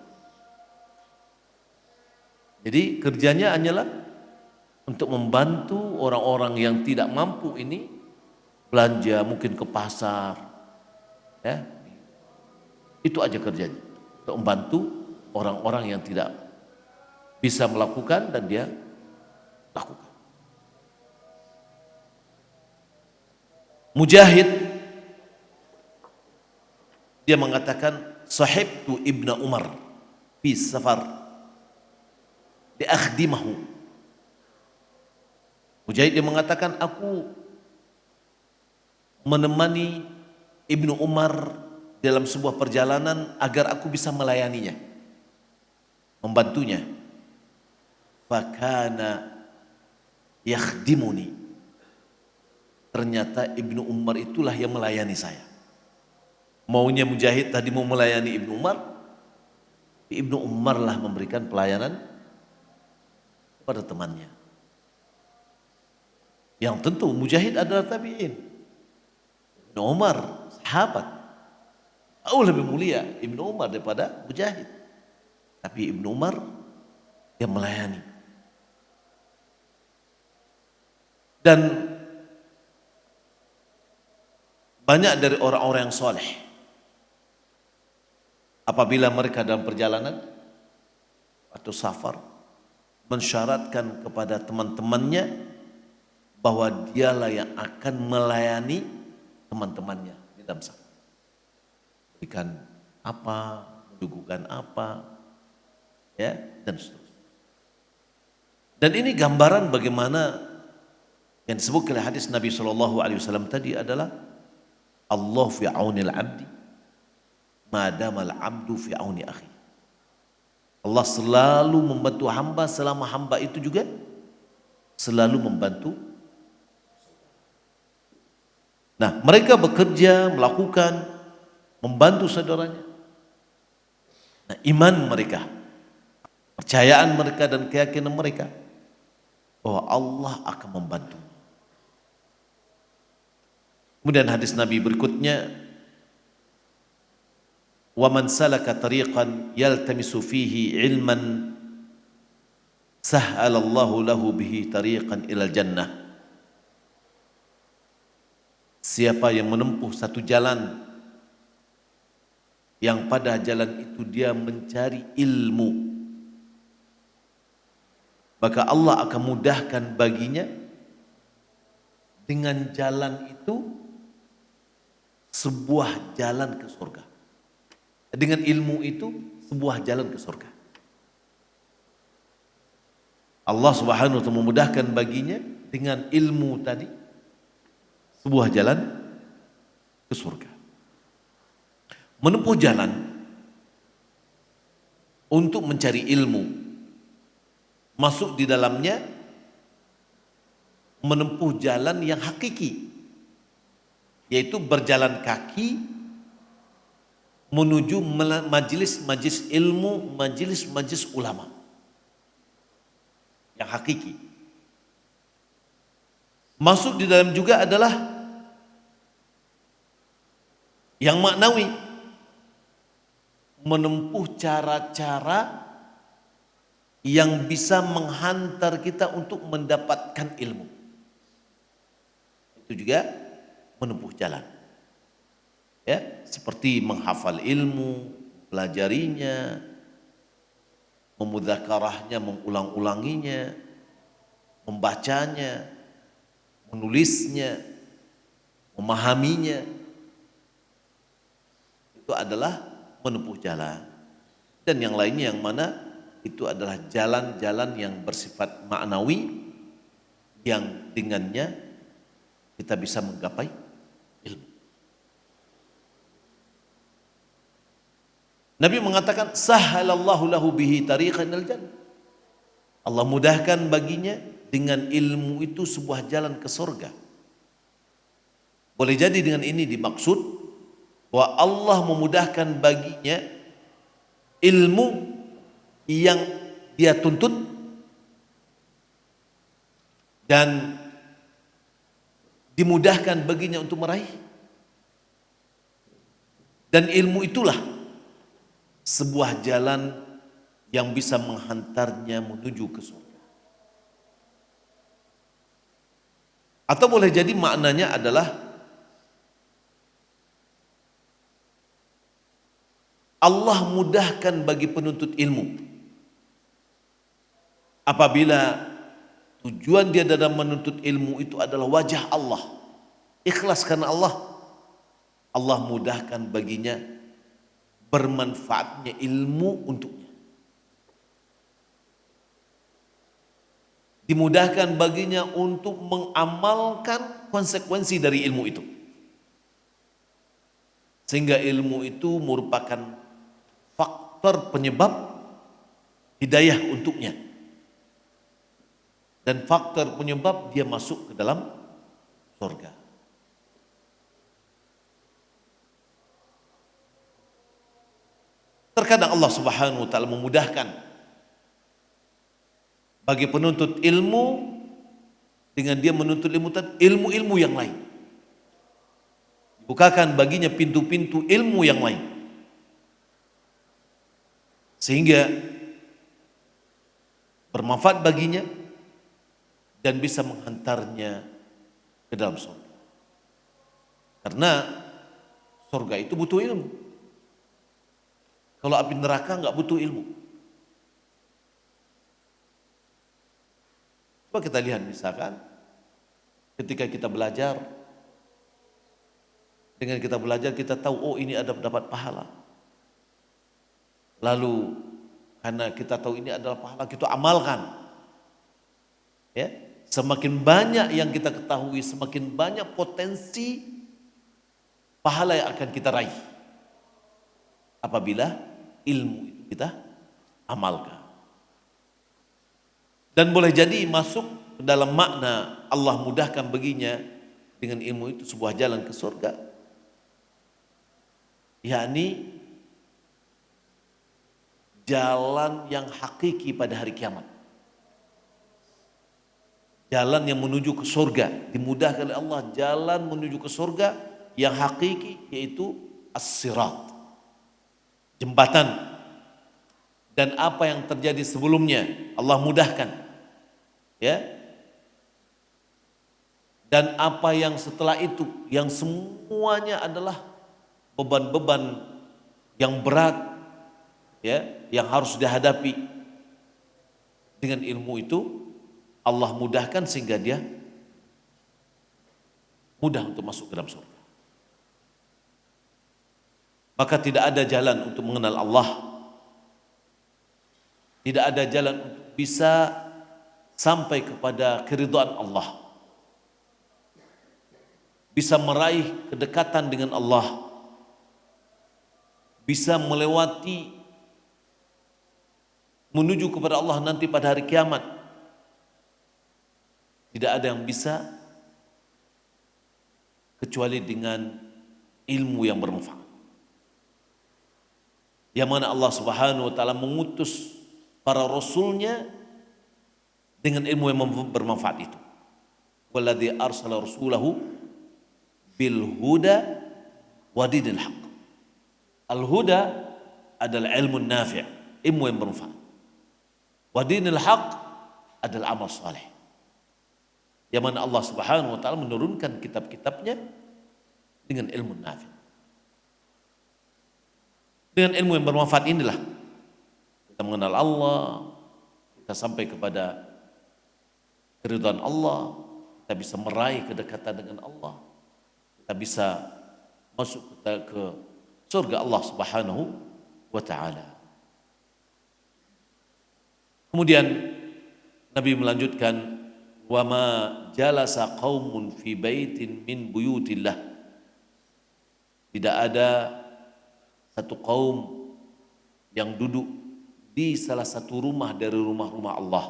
Jadi kerjanya hanyalah untuk membantu orang-orang yang tidak mampu ini belanja, mungkin ke pasar, ya. Itu aja kerjanya, untuk membantu orang-orang yang tidak bisa melakukan dan dia lakukan. Mujahid dia mengatakan, "Sahibtu Ibnu Umar fi safar di akhdimahu." Mujahid dia mengatakan, aku menemani Ibnu Umar dalam sebuah perjalanan agar aku bisa melayaninya, membantunya. fakana yakhdimuni. Ternyata Ibnu Umar itulah yang melayani saya. Maunya Mujahid tadi mau melayani Ibnu Umar, Ibnu Umar lah memberikan pelayanan kepada temannya. Yang tentu Mujahid adalah tabi'in. Ibnu Umar sahabat. Jauh lebih mulia Ibnu Umar daripada Mujahid. Tapi Ibnu Umar yang melayani. Dan banyak dari orang-orang yang soleh, apabila mereka dalam perjalanan atau safar, mensyaratkan kepada teman-temannya bahwa dialah yang akan melayani teman-temannya di dalam safar. Berikan apa, menyuguhkan apa, ya, dan seterusnya. Dan ini gambaran bagaimana yang disebut oleh hadis Nabi SAW tadi adalah Allah fi aunil abdi madamal abdu fi auni akhi. Allah selalu membantu hamba selama hamba itu juga selalu membantu. Nah, mereka bekerja, melakukan, membantu saudaranya. Nah, iman mereka, percayaan mereka dan keyakinan mereka bahwa Allah akan membantu. Kemudian hadis Nabi berikutnya, wa man salaka tariqan yaltamisu fihi ilman sahhalallahu lahu bihi tariqan ilal jannah. Siapa yang menempuh satu jalan yang pada jalan itu dia mencari ilmu, maka Allah akan mudahkan baginya dengan jalan itu sebuah jalan ke surga. Dengan ilmu itu sebuah jalan ke surga. Allah Subhanahu wa taala memudahkan baginya dengan ilmu tadi sebuah jalan ke surga. Menempuh jalan untuk mencari ilmu, masuk di dalamnya menempuh jalan yang hakiki, yaitu berjalan kaki menuju majelis ilmu, majelis ulama yang hakiki. Masuk di dalam juga adalah yang maknawi, menempuh cara-cara yang bisa menghantar kita untuk mendapatkan ilmu. Itu juga menempuh jalan. Ya, seperti menghafal ilmu, pelajarinya, memudzakarahnya, mengulang-ulanginya, membacanya, menulisnya, memahaminya. Itu adalah menempuh jalan. Dan yang lainnya yang mana itu adalah jalan-jalan yang bersifat maknawi yang dengannya kita bisa menggapai ilmu. Nabi mengatakan sahhalallahu lahu bihi tariqan ilal jannah. Allah mudahkan baginya dengan ilmu itu sebuah jalan ke surga. Boleh jadi dengan ini dimaksud bahwa Allah memudahkan baginya ilmu yang dia tuntut dan dimudahkan baginya untuk meraih. Dan ilmu itulah sebuah jalan yang bisa menghantarnya menuju ke surga. Atau boleh jadi maknanya adalah Allah mudahkan bagi penuntut ilmu apabila tujuan dia dalam menuntut ilmu itu adalah wajah Allah, ikhlas karena Allah, Allah mudahkan baginya bermanfaatnya ilmu untuknya. Dimudahkan baginya untuk mengamalkan konsekuensi dari ilmu itu. Sehingga ilmu itu merupakan faktor penyebab hidayah untuknya. dan faktor penyebab dia masuk ke dalam surga. Terkadang Allah Subhanahu wa taala memudahkan bagi penuntut ilmu dengan dia menuntut ilmu-ilmu yang lain. Bukakan baginya pintu-pintu ilmu yang lain. Sehingga bermanfaat baginya dan bisa menghantarnya ke dalam surga. Karena surga itu butuh ilmu. Kalau api neraka nggak butuh ilmu. Coba kita lihat misalkan ketika kita belajar, dengan kita belajar kita tahu oh ini ada dapat pahala. Lalu karena kita tahu ini adalah pahala kita amalkan. Ya, semakin banyak yang kita ketahui, semakin banyak potensi pahala yang akan kita raih. Apabila ilmu itu kita amalkan. Dan boleh jadi masuk dalam makna Allah mudahkan baginya dengan ilmu itu sebuah jalan ke surga. Yakni jalan yang hakiki pada hari kiamat. Jalan yang menuju ke surga, dimudahkan oleh Allah jalan menuju ke surga yang hakiki yaitu as-sirat. Jembatan. Dan apa yang terjadi sebelumnya Allah mudahkan. Ya. Dan apa yang setelah itu yang semuanya adalah beban-beban yang berat ya, yang harus dihadapi. Dengan ilmu itu Allah mudahkan sehingga dia mudah untuk masuk ke dalam surga. Maka tidak ada jalan untuk mengenal Allah. Tidak ada jalan untuk bisa sampai kepada keridhaan Allah. Bisa meraih kedekatan dengan Allah. Bisa melewati menuju kepada Allah nanti pada hari kiamat. Tidak ada yang bisa kecuali dengan ilmu yang bermanfaat. Yang mana Allah Subhanahu wa taala mengutus para rasulnya dengan ilmu yang bermanfaat itu. Walladzi arsala rasulahu bil huda wa dinil haq. Al huda adalah ilmu nafi', ilmu yang bermanfaat. Wa dinil haq adalah amal saleh. Yang mana Allah Subhanahu wa taala menurunkan kitab-kitabnya dengan ilmu nafi'. Dengan ilmu yang bermanfaat inilah kita mengenal Allah, kita sampai kepada keridhaan Allah, kita bisa meraih kedekatan dengan Allah, kita bisa masuk ke surga Allah Subhanahu wa taala. Kemudian Nabi melanjutkan, wa ma jalasa qaumun fi baitin min buyutillah. Tidak ada satu kaum yang duduk di salah satu rumah dari rumah-rumah Allah.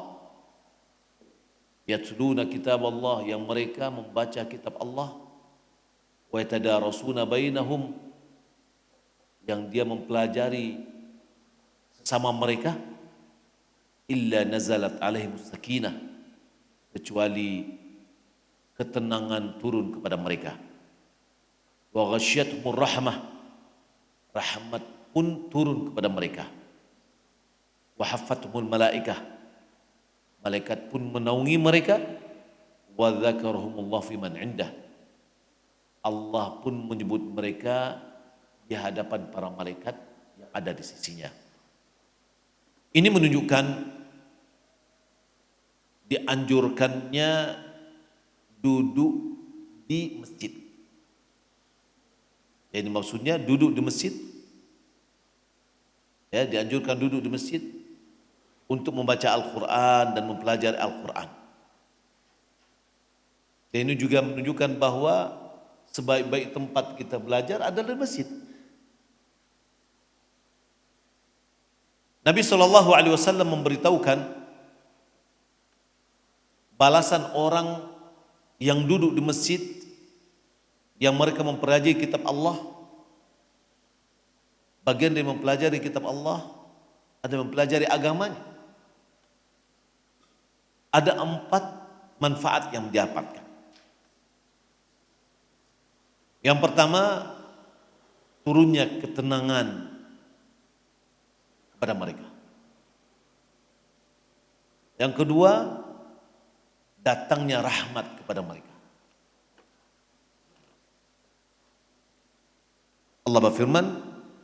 Yatluna kitab Allah, yang mereka membaca kitab Allah. Wa yatadarasuna bainahum, yang dia mempelajari sesama mereka. Illa nazalat alaihimus sakinah, kecuali ketenangan turun kepada mereka. Wa ghasyiyatuhumur rahmah, rahmat pun turun kepada mereka. Wa haffathumul malaikah, malaikat pun menaungi mereka. Wa dzakarahumullah fi man indah, Allah pun menyebut mereka di hadapan para malaikat yang ada di sisinya. Ini menunjukkan dianjurkannya duduk di masjid. Ini maksudnya duduk di masjid. Ya, dianjurkan duduk di masjid untuk membaca Al-Quran dan mempelajari Al-Quran. Dan ini juga menunjukkan bahwa sebaik-baik tempat kita belajar adalah masjid. Nabi SAW memberitahukan balasan orang yang duduk di masjid, yang mereka mempelajari kitab Allah. Bagian dari mempelajari kitab Allah, ada mempelajari agamanya. Ada 4 manfaat yang didapatkan. Yang pertama, turunnya ketenangan kepada mereka. Yang kedua, datangnya rahmat kepada mereka. Allah berfirman,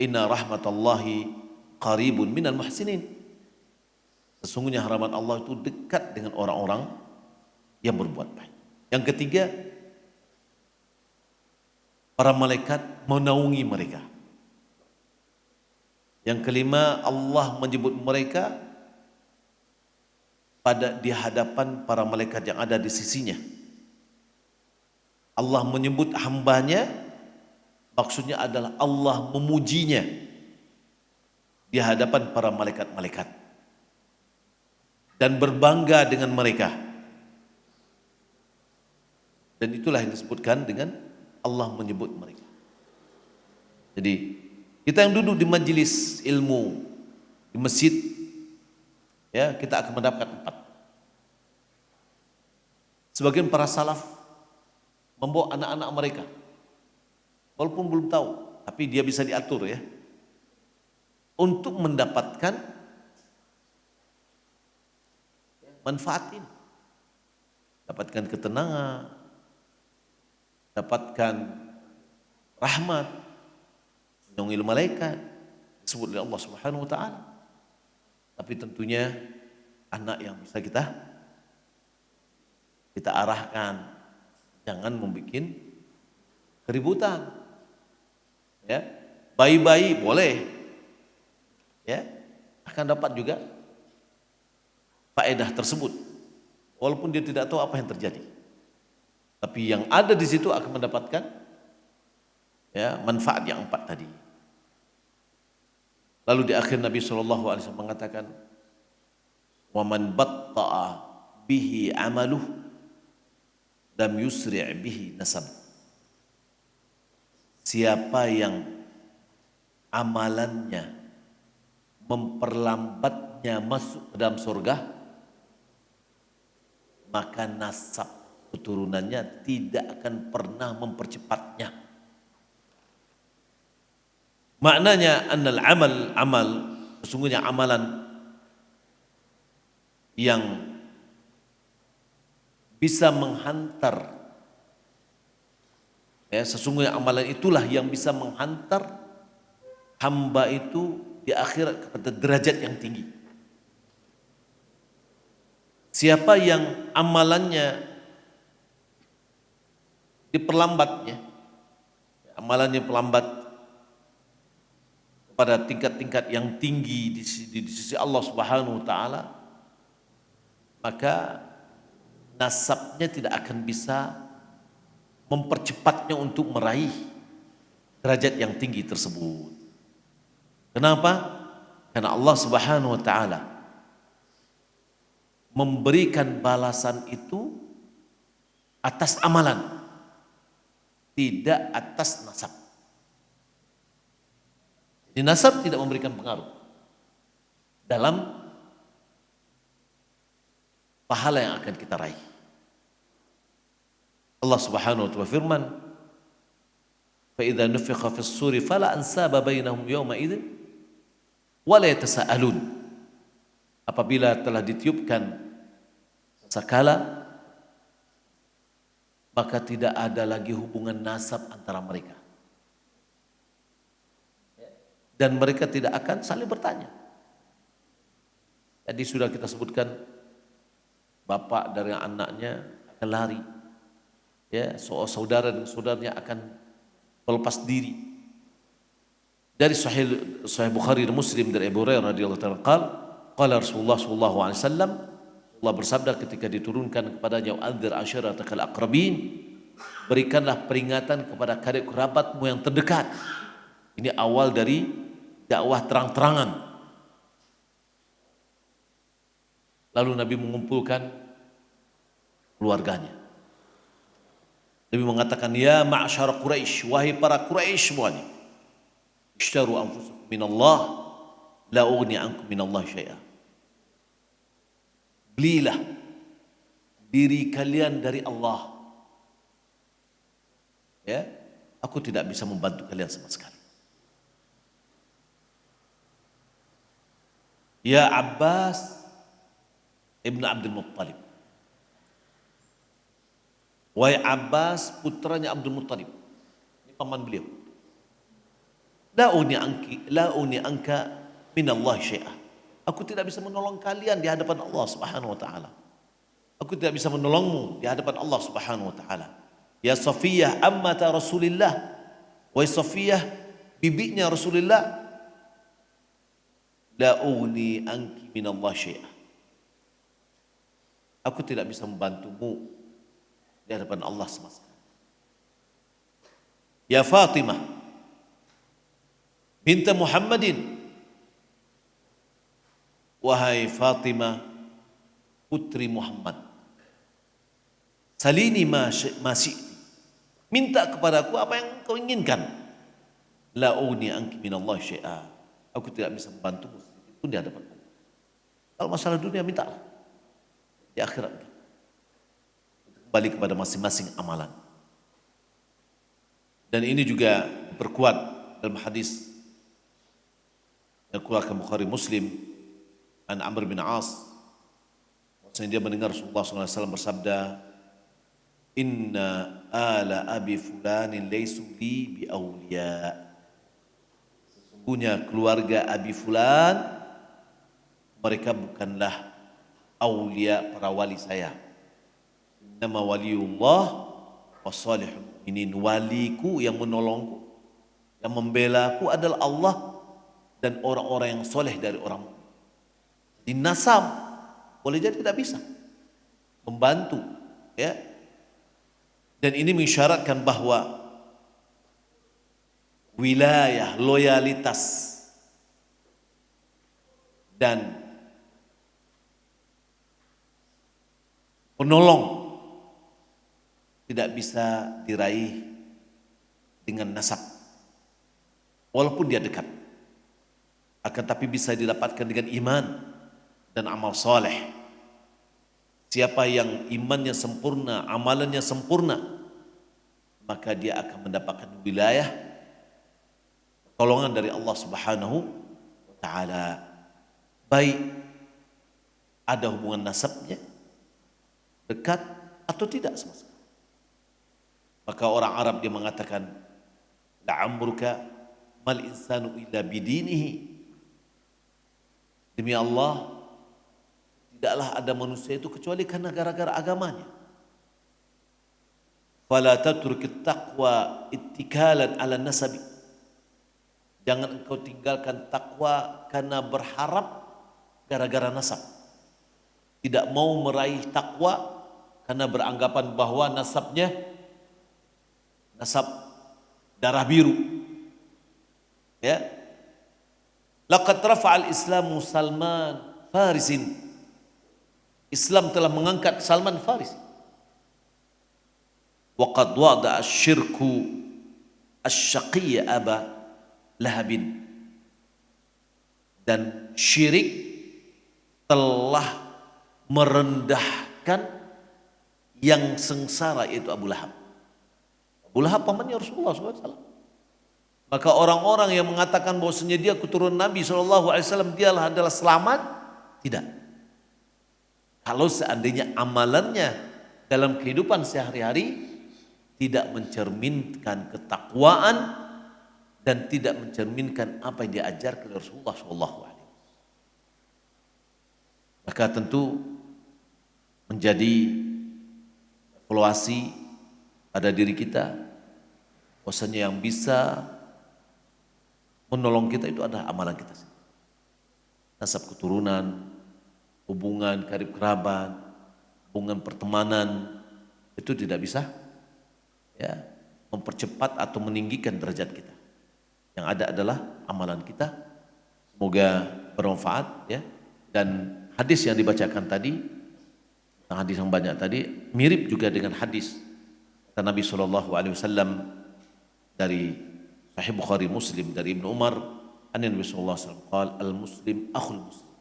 "Inna rahmatallahi qaribun minal muhsinin." Sesungguhnya rahmat Allah itu dekat dengan orang-orang yang berbuat baik. Yang ketiga, para malaikat menaungi mereka. Yang kelima, Allah menyebut mereka di hadapan para malaikat yang ada di sisinya. Allah menyebut hambanya, maksudnya adalah Allah memujinya di hadapan para malaikat-malaikat dan berbangga dengan mereka. Dan itulah yang disebutkan dengan Allah menyebut mereka. Jadi kita yang duduk di majelis ilmu di masjid, ya, kita akan mendapatkan 4. Sebagian para salaf membawa anak-anak mereka, walaupun belum tahu, tapi dia bisa diatur, ya, untuk mendapatkan manfaat ini, dapatkan ketenangan, dapatkan rahmat, menaungi malaikat, disebut oleh Allah Subhanahu wa taala. Tapi tentunya anak yang bisa kita arahkan, jangan membuat keributan. Ya, bayi-bayi boleh, ya, akan dapat juga faedah tersebut, walaupun dia tidak tahu apa yang terjadi. Tapi yang ada di situ akan mendapatkan, ya, manfaat yang 4 tadi. Lalu di akhir Nabi SAW mengatakan, "Wa man batta'a bihi amaluh lam yusri' bihi nasab." Siapa yang amalannya memperlambatnya masuk ke dalam surga, maka nasab keturunannya tidak akan pernah mempercepatnya. Maknanya annal amal, sesungguhnya amalan yang bisa menghantar, ya, sesungguhnya amalan itulah yang bisa menghantar hamba itu di akhirat kepada derajat yang tinggi. Siapa yang amalannya diperlambatnya, amalannya pelambat pada tingkat-tingkat yang tinggi di sisi Allah Subhanahu wa taala, maka nasabnya tidak akan bisa mempercepatnya untuk meraih derajat yang tinggi tersebut. Kenapa? Karena Allah Subhanahu wa taala memberikan balasan itu atas amalan, tidak atas nasab. Jadi nasab tidak memberikan pengaruh dalam pahala yang akan kita raih. Allah Subhanahu wa ta'ala firman, "Fa idza nufikha fis suri fala ansaba bainahum yawma idzin wa la yatasaalun." Apabila telah ditiupkan sakala, maka tidak ada lagi hubungan nasab antara mereka. Dan mereka tidak akan saling bertanya. Jadi sudah kita sebutkan, bapak dari anaknya akan lari, ya, saudara dan saudaranya akan melepas diri. Dari Sahih Bukhari dan Muslim dari Abu Hurairah radhiyallahu ta'ala qala Rasulullah sallallahu alaihi wasallam, Allah bersabda ketika diturunkan kepadanya, "Anzir ashiratakal aqrabin," berikanlah peringatan kepada karib kerabatmu yang terdekat. Ini awal dari dakwah terang-terangan. Lalu Nabi mengumpulkan keluarganya. Nabi mengatakan, ya ma'asyar Quraisy, wahai para Quraisy semuanya, ishtaru anfusakum minallah, la ughni ankum minallah syai'a. Belilah diri kalian dari Allah. Ya, aku tidak bisa membantu kalian sama sekali. Ya Abbas ibn Abdul Muttalib, wahai Abbas putranya Abdul Muttalib, ini paman beliau. La uni anka minallah syai'ah. Aku tidak bisa menolong kalian di hadapan Allah Subhanahu wa taala. Aku tidak bisa menolongmu di hadapan Allah Subhanahu wa taala. Ya Safiyah ammata Rasulillah, wahai Safiyah bibinya Rasulullah, la uni anki minallah syai'ah. Aku tidak bisa membantumu di hadapan Allah semasa. Ya Fatimah binti Muhammadin, wahai Fatimah putri Muhammad, salini masih, minta kepadaku apa yang kau inginkan. La uni anki minallah syai'a. Aku tidak bisa membantumu sedikit pun di hadapan Allah. Kalau masalah dunia mintalah. Di akhirat kembali kepada masing-masing amalan. Dan ini juga diperkuat dalam hadis yang dikeluarkan Bukhari Muslim an Amr bin As, bahwasanya dia mendengar Rasulullah SAW bersabda, inna ala abi fulanin laysu li bi awliya. Sesungguhnya keluarga Abi Fulan mereka bukanlah awliya, para wali saya. Nama waliullah wassalihul mu'minin. Waliku yang menolongku, yang membelaku adalah Allah dan orang-orang yang soleh dari orang mukmin. Di nasab boleh jadi tidak bisa membantu, ya. Dan ini mengisyaratkan bahwa wilayah, loyalitas dan penolong tidak bisa diraih dengan nasab, walaupun dia dekat, akan tapi bisa didapatkan dengan iman dan amal soleh. Siapa yang imannya sempurna, amalannya sempurna, maka dia akan mendapatkan wilayah pertolongan dari Allah Subhanahu wa taala. Baik ada hubungan nasabnya dekat atau tidak sama sekali. Maka orang Arab dia mengatakan, la'amruka mal insanu illa bidinihi. Demi Allah, tidaklah ada manusia itu kecuali karena gara-gara agamanya. Fala tatrukit taqwa ittikalan ala nasabi. Jangan engkau tinggalkan takwa karena berharap gara-gara nasab. Tidak mau meraih takwa karena beranggapan bahwa nasabnya nasab darah biru. Ya. Laqad rafa'al Islamu Salman Farisin. Islam telah mengangkat Salman Farisi. Wa qad wada'a asy-syirku asy-syaqiyya Aba Lahabin. Dan syirik telah merendahkan yang sengsara, yaitu Abu Lahab. Abu Lahab pamannya Rasulullah SAW. Maka orang-orang yang mengatakan bahwasanya dia keturunan Nabi SAW, dialah adalah selamat, tidak. Kalau seandainya amalannya dalam kehidupan sehari-hari tidak mencerminkan ketakwaan dan tidak mencerminkan apa yang diajarkan oleh Rasulullah SAW, maka tentu menjadi evaluasi pada diri kita, bahwasanya yang bisa menolong kita itu adalah amalan kita sendiri. Nasab keturunan, hubungan karib kerabat, hubungan pertemanan, itu tidak bisa ya mempercepat atau meninggikan derajat kita. Yang ada adalah amalan kita. Semoga bermanfaat ya. Dan hadis yang dibacakan tadi hadis yang banyak tadi mirip juga dengan hadis kata Nabi SAW dari Sahih Bukhari Muslim dari Ibnu Umar, an Nabi SAW qala al muslim akhul muslim.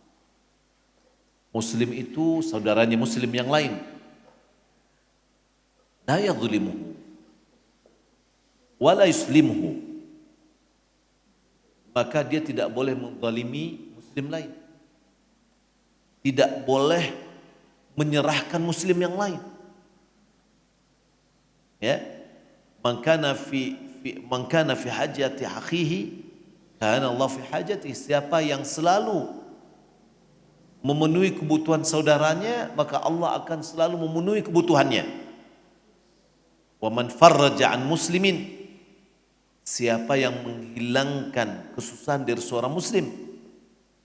Muslim itu saudaranya muslim yang lain. La yadhlimuhu wa la yuslimuhu. Maka dia tidak boleh menzalimi muslim lain. Tidak boleh menyerahkan muslim yang lain. Ya. Man kana fi hajati akhihi kana Allah fi hajati. Siapa yang selalu memenuhi kebutuhan saudaranya, maka Allah akan selalu memenuhi kebutuhannya. Wa man farraja an muslimin, siapa yang menghilangkan kesusahan dari seorang muslim,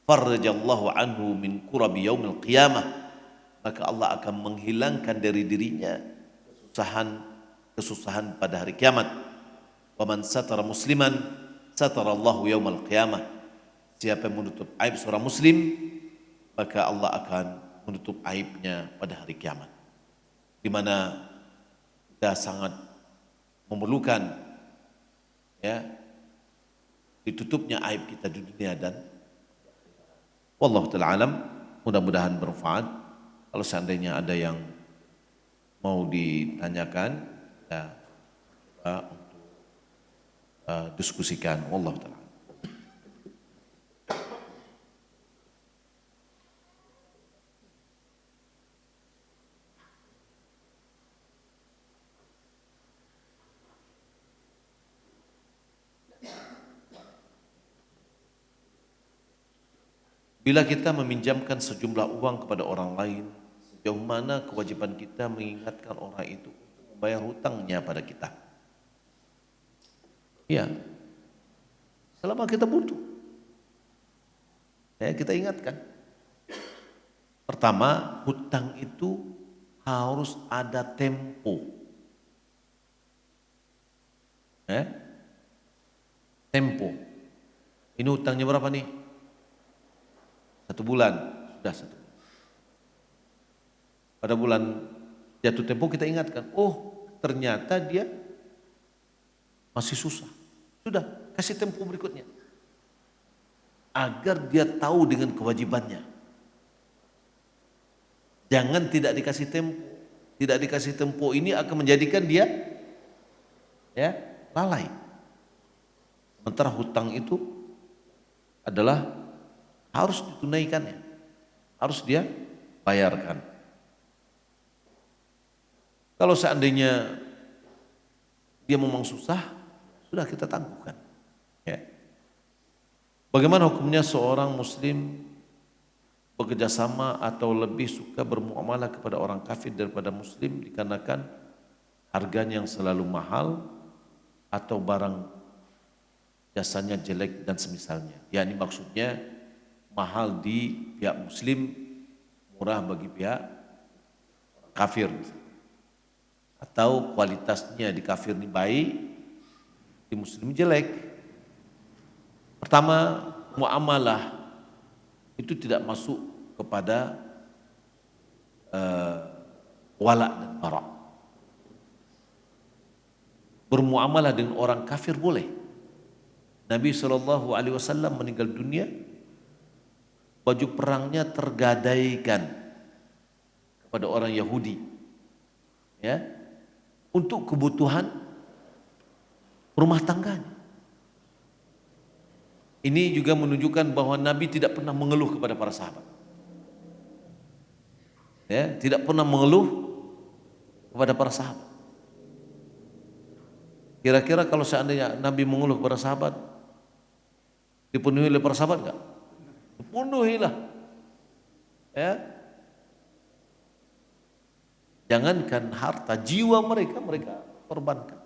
farrajallahu anhu min kurabi yaumil qiyamah, maka Allah akan menghilangkan dari dirinya kesusahan pada hari kiamat. Wa man satara musliman satara Allahu yaumal qiyamah, siapa yang menutup aib seorang muslim, maka Allah akan menutup aibnya pada hari kiamat. Di mana kita sangat memerlukan ya ditutupnya aib kita di dunia dan wallahu ta'ala alam. Mudah-mudahan bermanfaat. Kalau seandainya ada yang mau ditanyakan ya untuk diskusikan, wallahu ta'ala. Bila kita meminjamkan sejumlah uang kepada orang lain, sejauh mana kewajiban kita mengingatkan orang itu untuk membayar hutangnya pada kita? Ya, selama kita butuh, ya kita ingatkan. Pertama, hutang itu harus ada tempo. Tempo. Ini hutangnya berapa nih? 1 bulan, sudah 1 bulan. Pada bulan jatuh tempo kita ingatkan, oh ternyata dia masih susah. Sudah, kasih tempo berikutnya. Agar dia tahu dengan kewajibannya. Jangan tidak dikasih tempo. Tidak dikasih tempo ini akan menjadikan dia ya lalai. Sementara hutang itu adalah harus ditunaikannya, harus dia bayarkan. Kalau seandainya dia memang susah, sudah kita tangguhkan. Ya. Bagaimana hukumnya seorang muslim bekerjasama atau lebih suka bermuamalah kepada orang kafir daripada muslim dikarenakan harganya yang selalu mahal atau barang jasanya jelek dan semisalnya. Ya, ini maksudnya mahal di pihak muslim, murah bagi pihak kafir, atau kualitasnya di kafir ini baik, di muslim jelek. Pertama, muamalah itu tidak masuk kepada wala dan bara. Bermuamalah dengan orang kafir boleh. Nabi SAW meninggal dunia, baju perangnya tergadaikan kepada orang Yahudi, ya, untuk kebutuhan rumah tangganya. Ini juga menunjukkan bahwa Nabi tidak pernah mengeluh kepada para sahabat, ya, tidak pernah mengeluh kepada para sahabat. Kira-kira kalau seandainya Nabi mengeluh kepada sahabat, dipenuhi oleh para sahabat enggak? Penuhilah, ya. Jangankan harta, jiwa mereka korbankan.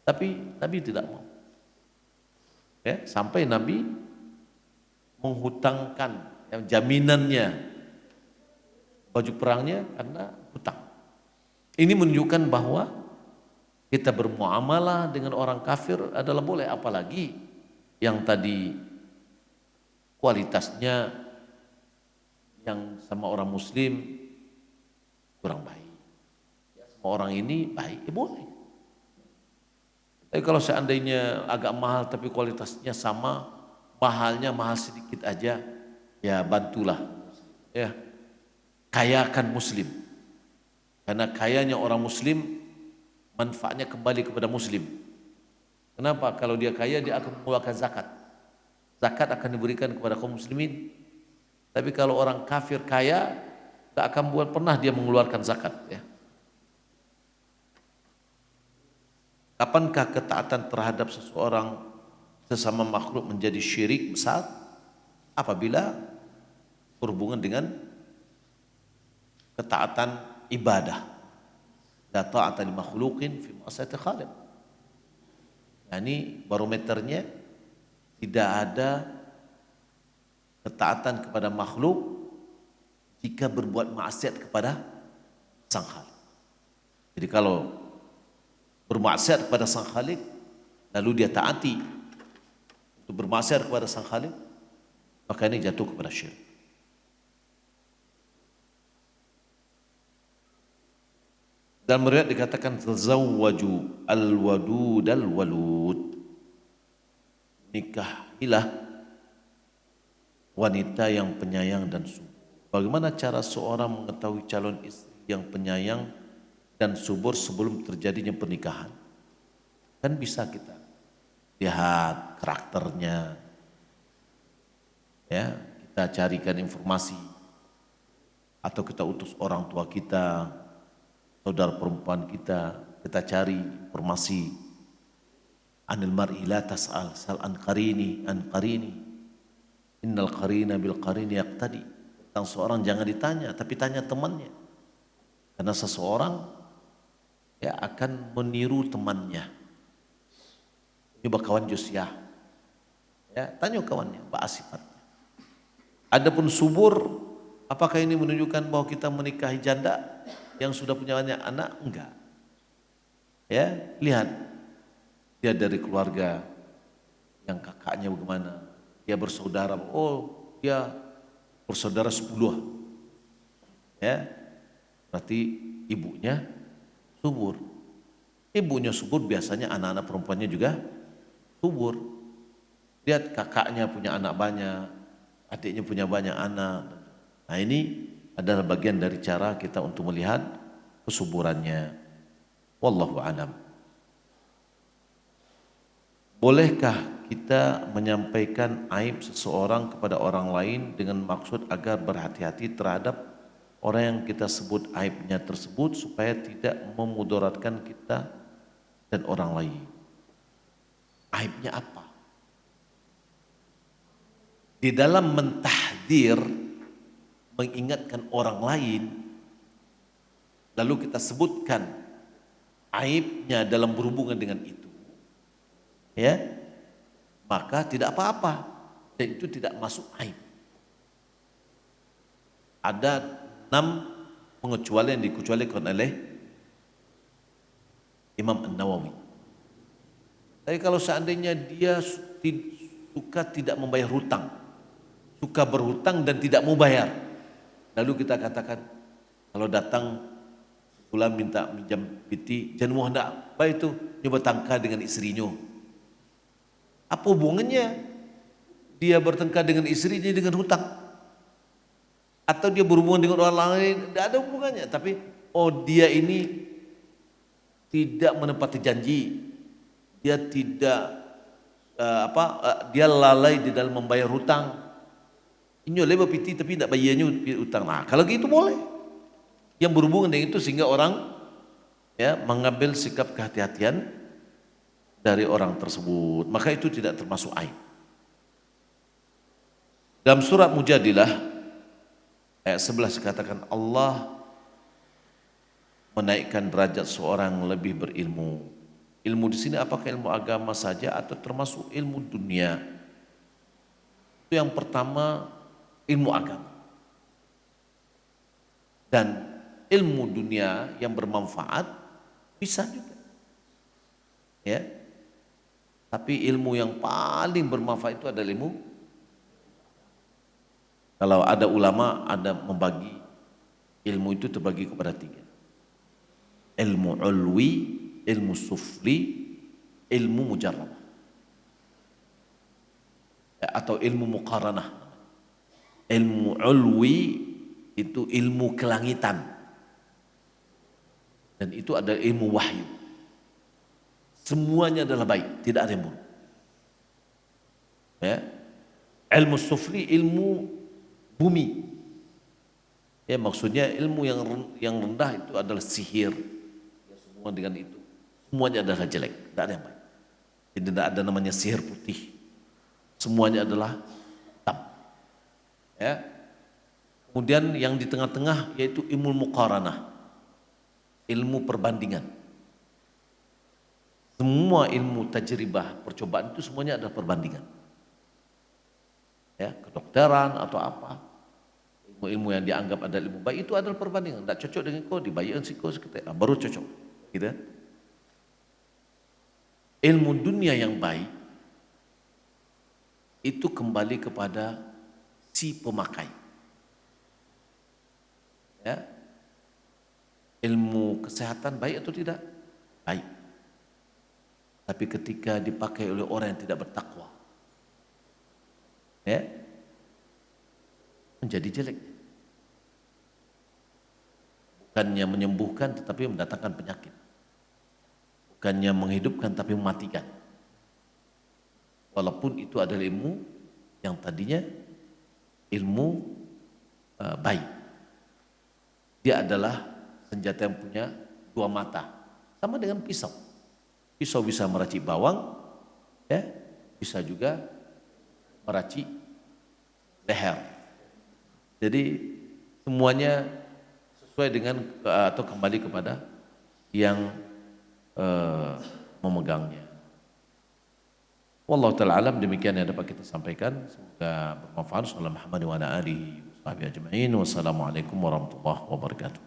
Tapi Nabi tidak mau. Ya, sampai Nabi menghutangkan jaminannya baju perangnya karena hutang. Ini menunjukkan bahwa kita bermuamalah dengan orang kafir adalah boleh, apalagi yang tadi kualitasnya yang sama orang muslim kurang baik. Semua orang ini baik, ya boleh. Tapi kalau seandainya agak mahal tapi kualitasnya sama, mahalnya mahal sedikit aja, ya bantulah. Ya, kayakan muslim. Karena kayanya orang muslim, manfaatnya kembali kepada muslim. Kenapa? Kalau dia kaya, dia akan mengeluarkan zakat. Zakat akan diberikan kepada kaum muslimin. Tapi kalau orang kafir kaya, tak akan pernah dia mengeluarkan zakat. Ya. Kapankah ketaatan terhadap seseorang sesama makhluk menjadi syirik besar? Apabila berhubungan dengan ketaatan ibadah. La ta'ata li makhluqin fi ma'siyati khaliq. Yani barometernya tidak ada ketaatan kepada makhluk jika berbuat maksiat kepada Sang Khalik. Jadi kalau bermaksiat kepada Sang Khalik lalu dia taati untuk bermaksiat kepada Sang Khalik, maka ini jatuh kepada syirik. Dalam riwayat dikatakan tazawwaju al-wadud al-walud. Nikahilah wanita yang penyayang dan subur. Bagaimana cara seorang mengetahui calon istri yang penyayang dan subur sebelum terjadinya pernikahan? Kan bisa kita lihat karakternya, ya, kita carikan informasi, atau kita utus orang tua kita, saudara perempuan kita cari informasi. Anil mar'i la tas'al, sal an qarini, innal qarina bil qarini yaqtadi. Tentang seorang jangan ditanya, tapi tanya temannya. Karena seseorang ya akan meniru temannya. Coba kawan Josiah, ya tanya kawannya, apa sifatnya. Adapun subur, apakah ini menunjukkan bahwa kita menikahi janda yang sudah punya banyak anak? Enggak. Ya, lihat dia dari keluarga yang kakaknya bagaimana, dia bersaudara, oh dia bersaudara 10, ya berarti ibunya subur. Ibunya subur biasanya anak-anak perempuannya juga subur. Lihat kakaknya punya anak banyak, adiknya punya banyak anak. Nah ini adalah bagian dari cara kita untuk melihat kesuburannya. Wallahu alam. Bolehkah kita menyampaikan aib seseorang kepada orang lain dengan maksud agar berhati-hati terhadap orang yang kita sebut aibnya tersebut supaya tidak memudaratkan kita dan orang lain? Aibnya apa? Di dalam mentahdir, mengingatkan orang lain, lalu kita sebutkan aibnya dalam berhubungan dengan itu, ya, maka tidak apa-apa dan itu tidak masuk aib. Ada 6 pengecualian yang dikecualikan oleh Imam An-Nawawi. Tapi kalau seandainya dia suka tidak membayar hutang, suka berhutang dan tidak mau bayar, lalu kita katakan kalau datang pulang minta minjam piti, jangan mau hendak apa itu nyoba tangka dengan istrinya. Apa hubungannya dia bertengkar dengan istrinya dengan hutang? Atau dia berhubungan dengan orang lain? Tidak ada hubungannya. Tapi dia ini tidak menepati janji, dia tidak dia lalai di dalam membayar hutang. Ini lebar piti tapi tidak bayarnya hutang. Nah kalau gitu boleh. Yang berhubungan dengan itu sehingga orang ya mengambil sikap kehati-hatian dari orang tersebut, maka itu tidak termasuk aib. Dalam surat Mujadilah ayat 11 dikatakan Allah menaikkan derajat seorang lebih berilmu. Ilmu di sini apakah ilmu agama saja atau termasuk ilmu dunia? Itu yang pertama ilmu agama. Dan ilmu dunia yang bermanfaat bisa juga. Ya. Tapi ilmu yang paling bermanfaat itu adalah ilmu. Kalau ada ulama ada membagi Ilmu itu terbagi kepada 3. Ilmu ulwi, ilmu sufli, ilmu mujarrabah. Atau ilmu muqaranah. Ilmu ulwi itu ilmu kelangitan. Dan itu adalah ilmu wahyu. Semuanya adalah baik, tidak ada yang buruk. Ya. Ilmu sufli, ilmu bumi. Ya, maksudnya ilmu yang rendah itu adalah sihir. Ya, semua dengan itu. Semuanya adalah jelek, tidak ada yang baik. Jadi tidak ada namanya sihir putih. Semuanya adalah hitam. Ya. Kemudian yang di tengah-tengah yaitu ilmu muqaranah. Ilmu perbandingan. Semua ilmu tajribah, percobaan itu semuanya adalah perbandingan. Ya, kedokteran atau apa. Ilmu-ilmu yang dianggap adalah ilmu baik itu adalah perbandingan. Tidak cocok dengan kau, dibayarkan si kau seketika, baru cocok. Gitu. Ilmu dunia yang baik itu kembali kepada si pemakai. Ya. Ilmu kesehatan baik atau tidak? Baik. Tapi ketika dipakai oleh orang yang tidak bertakwa, ya, menjadi jelek. Bukannya menyembuhkan tetapi mendatangkan penyakit. Bukannya menghidupkan tapi mematikan. Walaupun itu adalah ilmu yang tadinya ilmu baik. Dia adalah senjata yang punya 2 mata. Sama dengan pisau. Pisau bisa meracik bawang, ya, bisa juga meracik leher. Jadi semuanya sesuai dengan atau kembali kepada yang memegangnya. Wallahu ta'ala alam, demikian yang dapat kita sampaikan. Semoga bermanfaat. Sallallahu alaihi wa ala alihi wa sahbihi ajma'in. Wassalamualaikum warahmatullahi wabarakatuh.